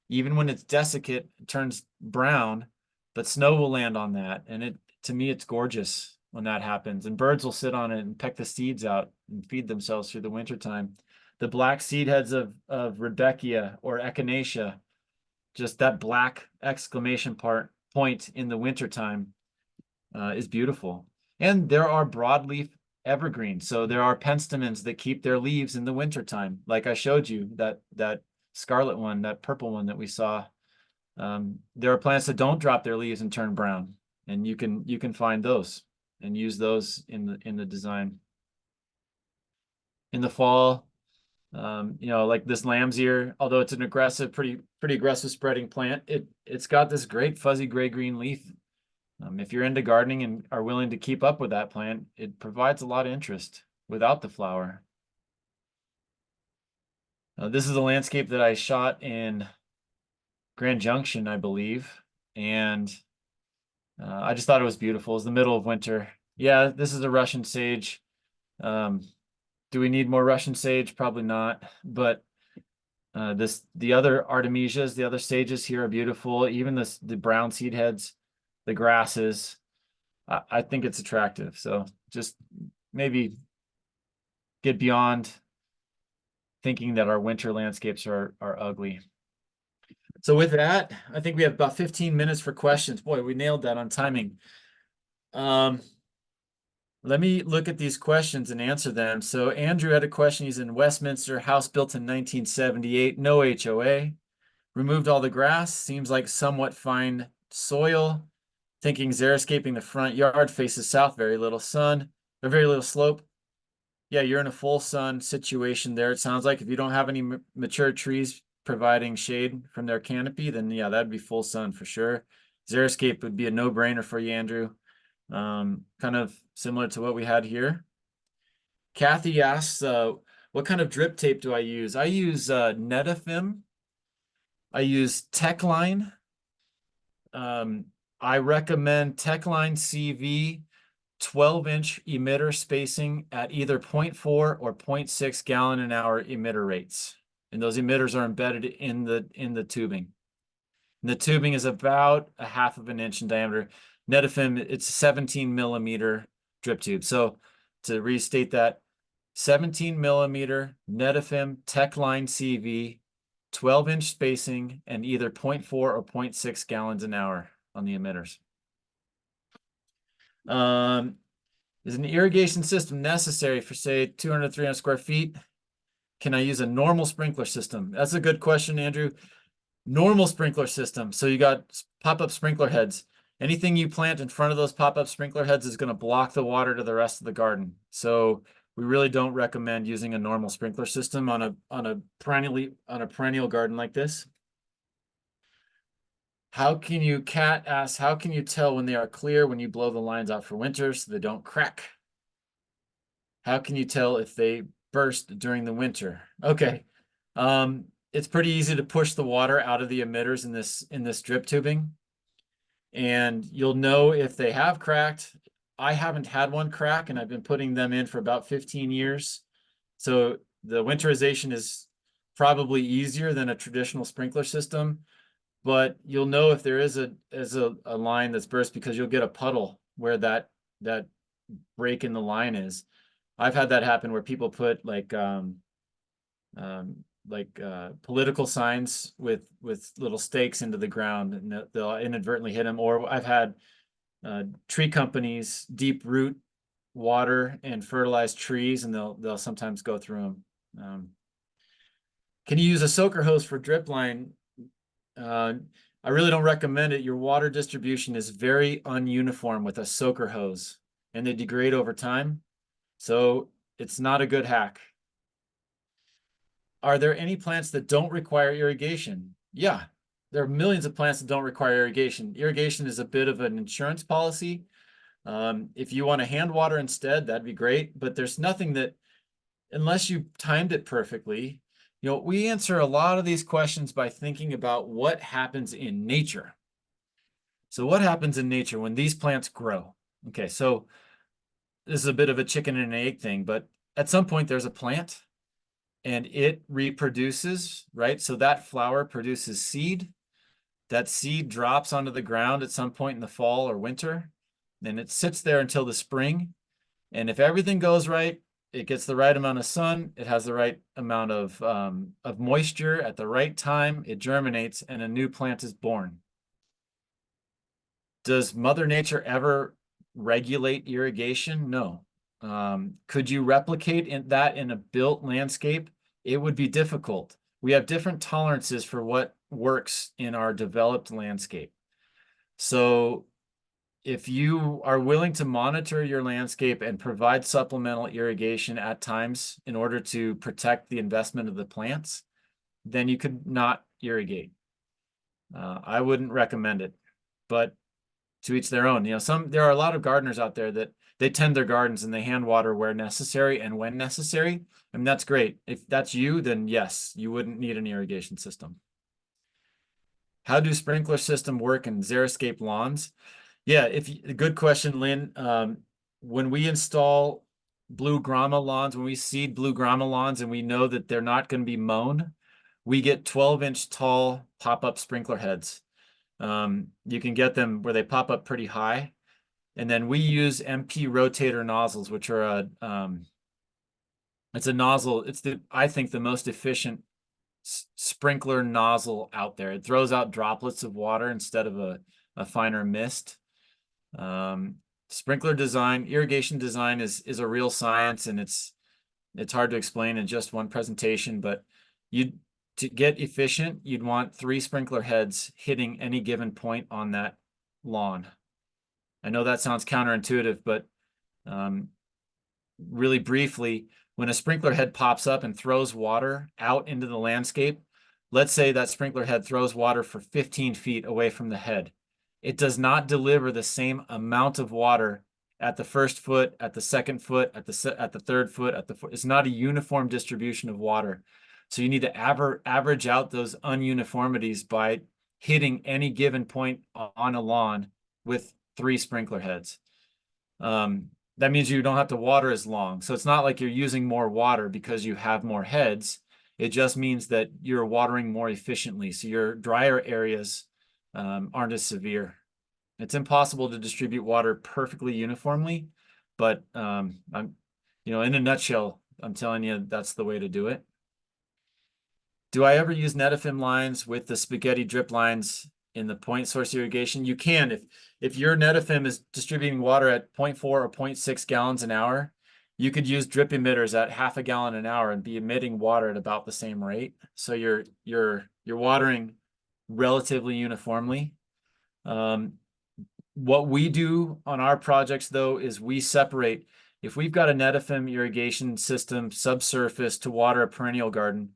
Even when it's desiccate, it turns brown, but snow will land on that. And to me, it's gorgeous when that happens. And birds will sit on it and peck the seeds out and feed themselves through the wintertime. The black seed heads of Rudbeckia or Echinacea, just that black exclamation point in the wintertime is beautiful. And there are broadleaf evergreens. So there are penstemons that keep their leaves in the wintertime. Like I showed you, that scarlet one, that purple one that we saw. There are plants that don't drop their leaves and turn brown, and you can find those and use those in the design. In the fall, like this lamb's ear, although it's an aggressive, pretty aggressive spreading plant, it's got this great fuzzy gray-green leaf. If you're into gardening and are willing to keep up with that plant, it provides a lot of interest without the flower. This is a landscape that I shot in Grand Junction, I believe, and I just thought it was beautiful. It's the middle of winter. Yeah, this is a Russian sage. Do we need more Russian sage? Probably not. But the other artemisias, the other sages here are beautiful. Even the brown seed heads, the grasses. I think it's attractive. So just maybe get beyond thinking that our winter landscapes are ugly. So with that, I think we have about 15 minutes for questions. Boy, we nailed that on timing. Let me look at these questions and answer them. So Andrew had a question. He's in Westminster, house built in 1978, no HOA. Removed all the grass, seems like somewhat fine soil. Thinking xeriscaping the front yard, faces south, very little sun, or very little slope. Yeah, you're in a full sun situation there. It sounds like if you don't have any mature trees providing shade from their canopy, then yeah, that'd be full sun for sure. Xeriscape would be a no-brainer for you, Andrew. Kind of similar to what we had here. Kathy asks, what kind of drip tape do I use? I use Netafim. I use Techline. I recommend Techline CV 12-inch emitter spacing at either 0.4 or 0.6 gallon an hour emitter rates. And those emitters are embedded in the tubing. And the tubing is about 1/2 inch in diameter. Netafim, it's a 17 millimeter drip tube. So to restate that, 17 millimeter Netafim Techline CV, 12-inch spacing, and either 0.4 or 0.6 gallons an hour on the emitters. Is an irrigation system necessary for, say, 200, 300 square feet? Can I use a normal sprinkler system? That's a good question, Andrew. Normal sprinkler system. So you got pop-up sprinkler heads. Anything you plant in front of those pop-up sprinkler heads is going to block the water to the rest of the garden. So we really don't recommend using a normal sprinkler system on a perennial garden like this. Kat asks, how can you tell when they are clear when you blow the lines out for winter so they don't crack? How can you tell if they burst during the winter? Okay. It's pretty easy to push the water out of the emitters in this drip tubing. And you'll know if they have cracked. I haven't had one crack, and I've been putting them in for about 15 years. So the winterization is probably easier than a traditional sprinkler system, but you'll know if there is a line that's burst because you'll get a puddle where that break in the line is. I've had that happen where people put political signs with little stakes into the ground, and they'll inadvertently hit them. Or I've had tree companies deep root water and fertilize trees, and they'll sometimes go through them. Can you use a soaker hose for drip line? I really don't recommend it. Your water distribution is very ununiform with a soaker hose, and they degrade over time. So it's not a good hack. Are there any plants that don't require irrigation? Yeah, there are millions of plants that don't require irrigation. Irrigation is a bit of an insurance policy. If you want to hand water instead, that'd be great. But there's nothing that, unless you timed it perfectly, we answer a lot of these questions by thinking about what happens in nature. So what happens in nature when these plants grow? Okay, so this is a bit of a chicken and egg thing, but at some point there's a plant and it reproduces, right? So that flower produces seed. That seed drops onto the ground at some point in the fall or winter. and it sits there until the spring. And if everything goes right, it gets the right amount of sun, it has the right amount of moisture at the right time, it germinates, and a new plant is born. Does Mother Nature ever regulate irrigation? No. Could you replicate that in a built landscape? It would be difficult. We have different tolerances for what works in our developed landscape. So if you are willing to monitor your landscape and provide supplemental irrigation at times in order to protect the investment of the plants, then you could not irrigate. I wouldn't recommend it, but to each their own. There are a lot of gardeners out there that they tend their gardens and they hand water where necessary and when necessary. And that's great. If that's you, then yes, you wouldn't need an irrigation system. How do sprinkler system work in Xeriscape lawns? Yeah, good question, Lynn. When we install blue grama lawns, when we seed blue grama lawns and we know that they're not going to be mown, we get 12-inch tall pop-up sprinkler heads. You can get them where they pop up pretty high. And then we use MP rotator nozzles, which are it's a nozzle. It's I think the most efficient sprinkler nozzle out there. It throws out droplets of water instead of a finer mist. Sprinkler design, irrigation design is a real science, and it's hard to explain in just one presentation, but to get efficient, you'd want 3 sprinkler heads hitting any given point on that lawn. I know that sounds counterintuitive, but really briefly, when a sprinkler head pops up and throws water out into the landscape, let's say that sprinkler head throws water for 15 feet away from the head. It does not deliver the same amount of water at the first foot, at the second foot, at the third foot, it's not a uniform distribution of water. So you need to average out those ununiformities by hitting any given point on a lawn with 3 sprinkler heads. That means you don't have to water as long. So it's not like you're using more water because you have more heads. It just means that you're watering more efficiently. So your drier areas aren't as severe. It's impossible to distribute water perfectly uniformly, but in a nutshell, I'm telling you that's the way to do it. Do I ever use Netafim lines with the spaghetti drip lines in the point source irrigation? You can. If your Netafim is distributing water at 0.4 or 0.6 gallons an hour, you could use drip emitters at half a gallon an hour and be emitting water at about the same rate. So you're watering relatively uniformly. What we do on our projects, though, is we separate. If we've got a Netafim irrigation system subsurface to water a perennial garden,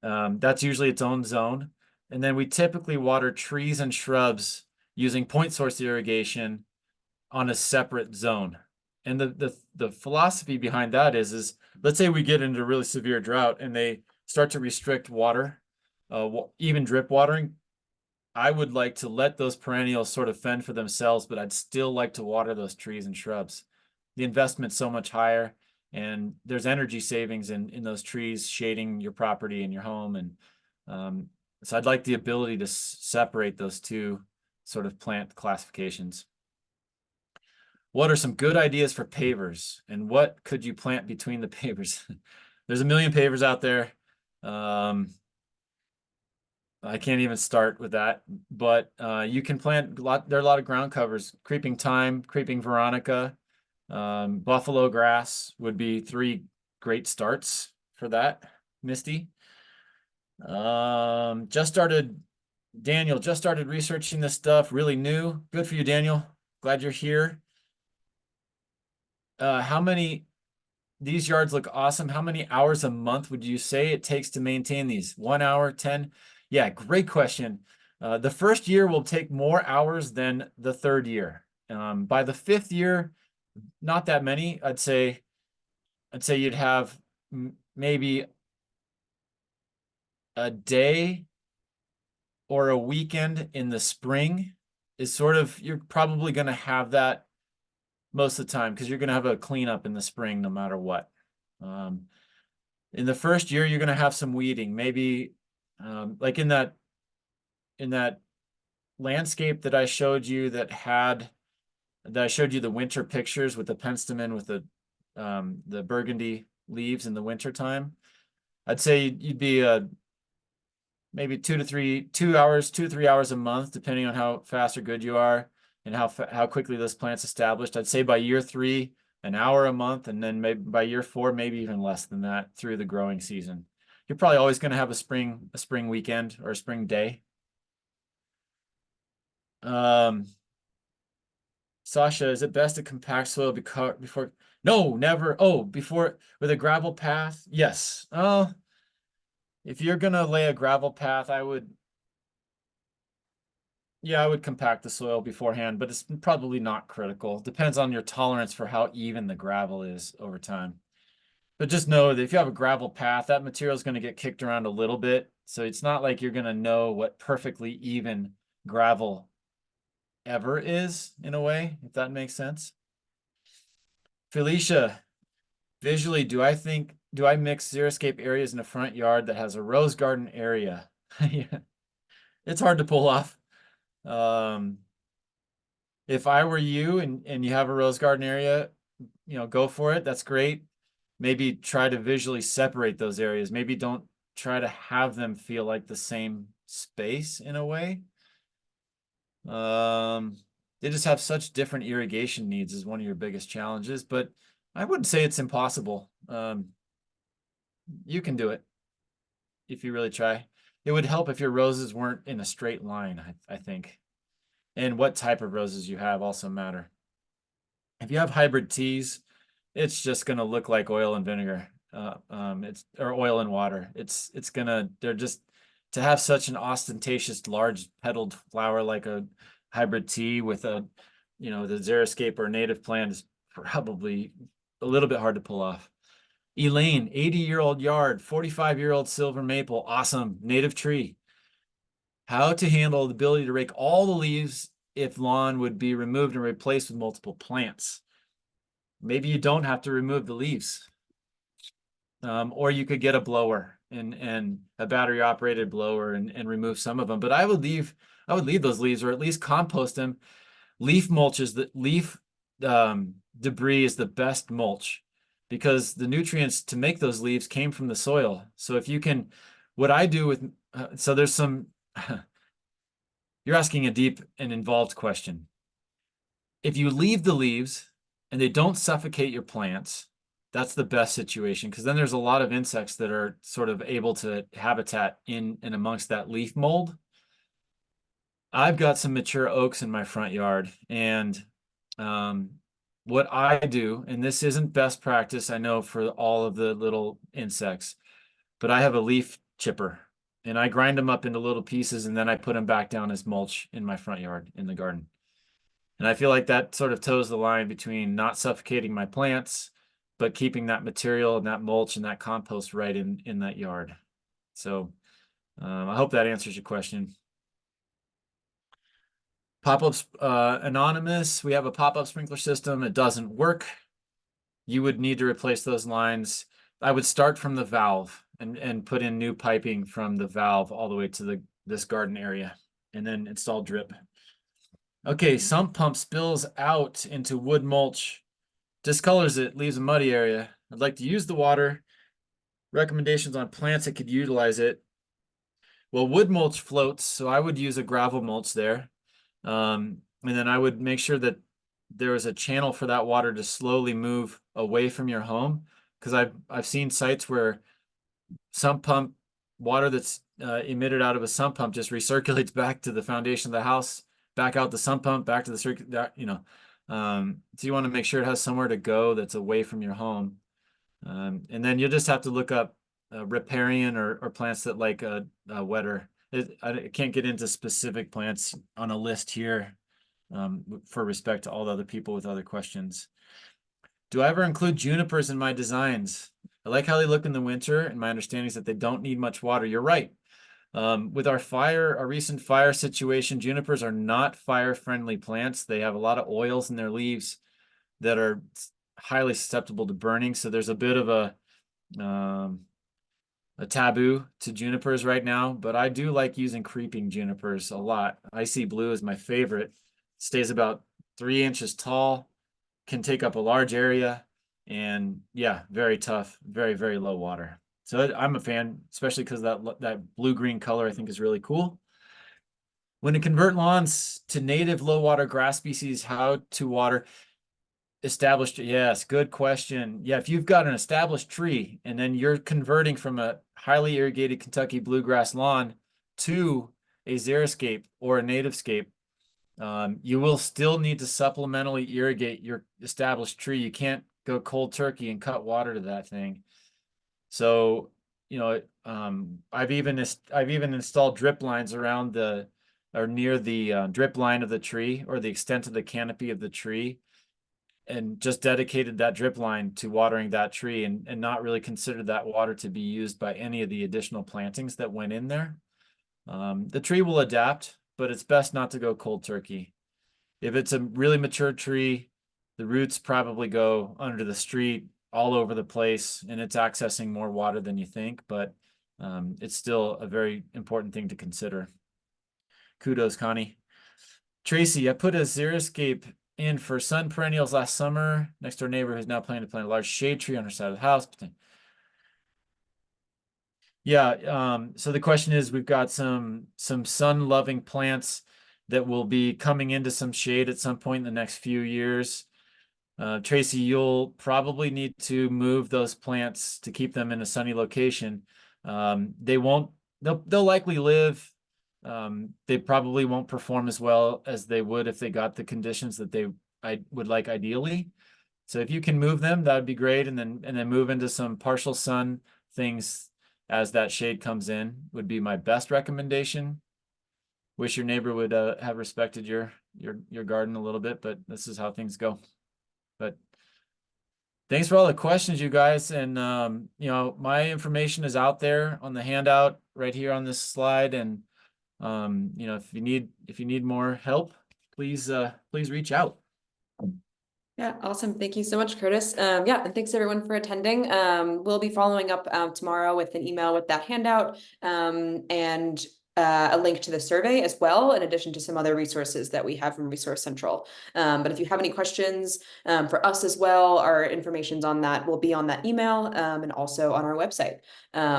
that's usually its own zone. And then we typically water trees and shrubs using point source irrigation on a separate zone. And the philosophy behind that is let's say we get into a really severe drought and they start to restrict water, even drip watering. I would like to let those perennials sort of fend for themselves, but I'd still like to water those trees and shrubs. The investment's so much higher, and there's energy savings in those trees shading your property and your home. And so I'd like the ability to separate those two sort of plant classifications. What are some good ideas for pavers, and what could you plant between the pavers? There's a million pavers out there. I can't even start with that, but you can plant there are a lot of ground covers. Creeping thyme, creeping veronica, buffalo grass would be 3 great starts for that. Misty. Daniel just started researching this stuff, really new. Good for you, Daniel. Glad you're here. These yards look awesome. How many hours a month would you say it takes to maintain these? 1 hour, 10? Yeah, great question. The first year will take more hours than the third year. By the 5th year, not that many. I'd say you'd have maybe a day or a weekend in the spring is sort of, you're probably going to have that most of the time because you're going to have a cleanup in the spring no matter what. In the first year, you're going to have some weeding, maybe like in that landscape that I showed you that had that I showed you the winter pictures with the penstemon with the burgundy leaves in the winter time. I'd say you'd be maybe 2 to 3 hours a month, depending on how fast or good you are and how quickly this plant's established. I'd say by year 3, an hour a month, and then maybe by year 4, maybe even less than that through the growing season. You're probably always going to have a spring weekend or a spring day. Sasha, is it best to compact soil before? No, never. Oh, before with a gravel path? Yes. Oh, if you're gonna lay a gravel path, I would compact the soil beforehand, but it's probably not critical. Depends on your tolerance for how even the gravel is over time. But just know that if you have a gravel path, that material is going to get kicked around a little bit. So it's not like you're going to know what perfectly even gravel ever is, in a way, if that makes sense. Felicia, visually, do I mix xeriscape areas in a front yard that has a rose garden area? Yeah. It's hard to pull off. If I were you and you have a rose garden area, go for it. That's great. Maybe try to visually separate those areas. Maybe don't try to have them feel like the same space in a way. They just have such different irrigation needs is one of your biggest challenges, but I wouldn't say it's impossible. You can do it if you really try. It would help if your roses weren't in a straight line, I think. And what type of roses you have also matter. If you have hybrid teas, it's just going to look like oil and vinegar. Or oil and water. They're just to have such an ostentatious large petaled flower like a hybrid tea with the Xeriscape or native plant is probably a little bit hard to pull off. Elaine, 80-year-old yard, 45-year-old silver maple, awesome, native tree. How to handle the ability to rake all the leaves if lawn would be removed and replaced with multiple plants. Maybe you don't have to remove the leaves. Or you could get a blower and a battery operated blower and remove some of them. But I would leave those leaves or at least compost them. Leaf debris is the best mulch because the nutrients to make those leaves came from the soil. So if you can, what I do with, so there's some, you're asking a deep and involved question. If you leave the leaves and they don't suffocate your plants, that's the best situation because then there's a lot of insects that are sort of able to habitat in and amongst that leaf mold. I've got some mature oaks in my front yard, and what I do, and this isn't best practice, I know for all of the little insects, but I have a leaf chipper and I grind them up into little pieces and then I put them back down as mulch in my front yard in the garden. And I feel like that sort of toes the line between not suffocating my plants, but keeping that material and that mulch and that compost right in that yard. So I hope that answers your question. Pop-ups, anonymous, we have a pop-up sprinkler system. It doesn't work. You would need to replace those lines. I would start from the valve and put in new piping from the valve all the way to this garden area and then install drip. Okay, sump pump spills out into wood mulch, discolors it, leaves a muddy area. I'd like to use the water. Recommendations on plants that could utilize it. Well, wood mulch floats, so I would use a gravel mulch there. And then I would make sure that there was a channel for that water to slowly move away from your home. Because I've seen sites where sump pump water that's emitted out of a sump pump just recirculates back to the foundation of the house, back out the sump pump, back to the circuit, so you want to make sure it has somewhere to go that's away from your home. And then you'll just have to look up riparian or plants that like a wetter. I can't get into specific plants on a list here for respect to all the other people with other questions. Do I ever include junipers in my designs? I like how they look in the winter, and my understanding is that they don't need much water. You're right. With our recent fire situation, junipers are not fire-friendly plants. They have a lot of oils in their leaves that are highly susceptible to burning. So there's a bit of a taboo to junipers right now, but I do like using creeping junipers a lot. Icy blue is my favorite. Stays about 3 inches tall, can take up a large area, and yeah, very tough, very, very low water. So I'm a fan, especially because that blue-green color I think is really cool. When to convert lawns to native low water grass species, how to water established. Yes, good question. Yeah, if you've got an established tree and then you're converting from a highly irrigated Kentucky bluegrass lawn to a xeriscape or a nativescape, you will still need to supplementally irrigate your established tree. You can't go cold turkey and cut water to that thing. So, I've even installed drip lines around the or near the drip line of the tree or the extent of the canopy of the tree, and just dedicated that drip line to watering that tree, and not really considered that water to be used by any of the additional plantings that went in there. The tree will adapt, but it's best not to go cold turkey. If it's a really mature tree, the roots probably go under the street all over the place, and it's accessing more water than you think, but it's still a very important thing to consider. Kudos, Connie. Tracy, I put a xeriscape in for sun perennials last summer. Next door neighbor who's now planning to plant a large shade tree on her side of the house. Yeah, so the question is, we've got some sun-loving plants that will be coming into some shade at some point in the next few years. Tracy, you'll probably need to move those plants to keep them in a sunny location. They'll likely live. They probably won't perform as well as they would if they got the conditions that I would like ideally. So if you can move them, that would be great, and then move into some partial sun things as that shade comes in would be my best recommendation. Wish your neighbor would have respected your garden a little bit, but this is how things go. But thanks for all the questions, you guys. And my information is out there on the handout right here on this slide. And if you need more help, please reach out. Yeah, awesome. Thank you so much, Curtis. Yeah, and thanks everyone for attending. We'll be following up tomorrow with an email with that handout and a link to the survey as well, in addition to some other resources that we have from Resource Central. But if you have any questions for us as well, our information's on that will be on that email and also on our website.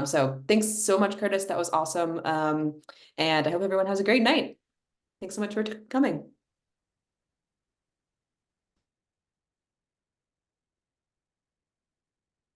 So thanks so much, Curtis. That was awesome. And I hope everyone has a great night. Thanks so much for coming.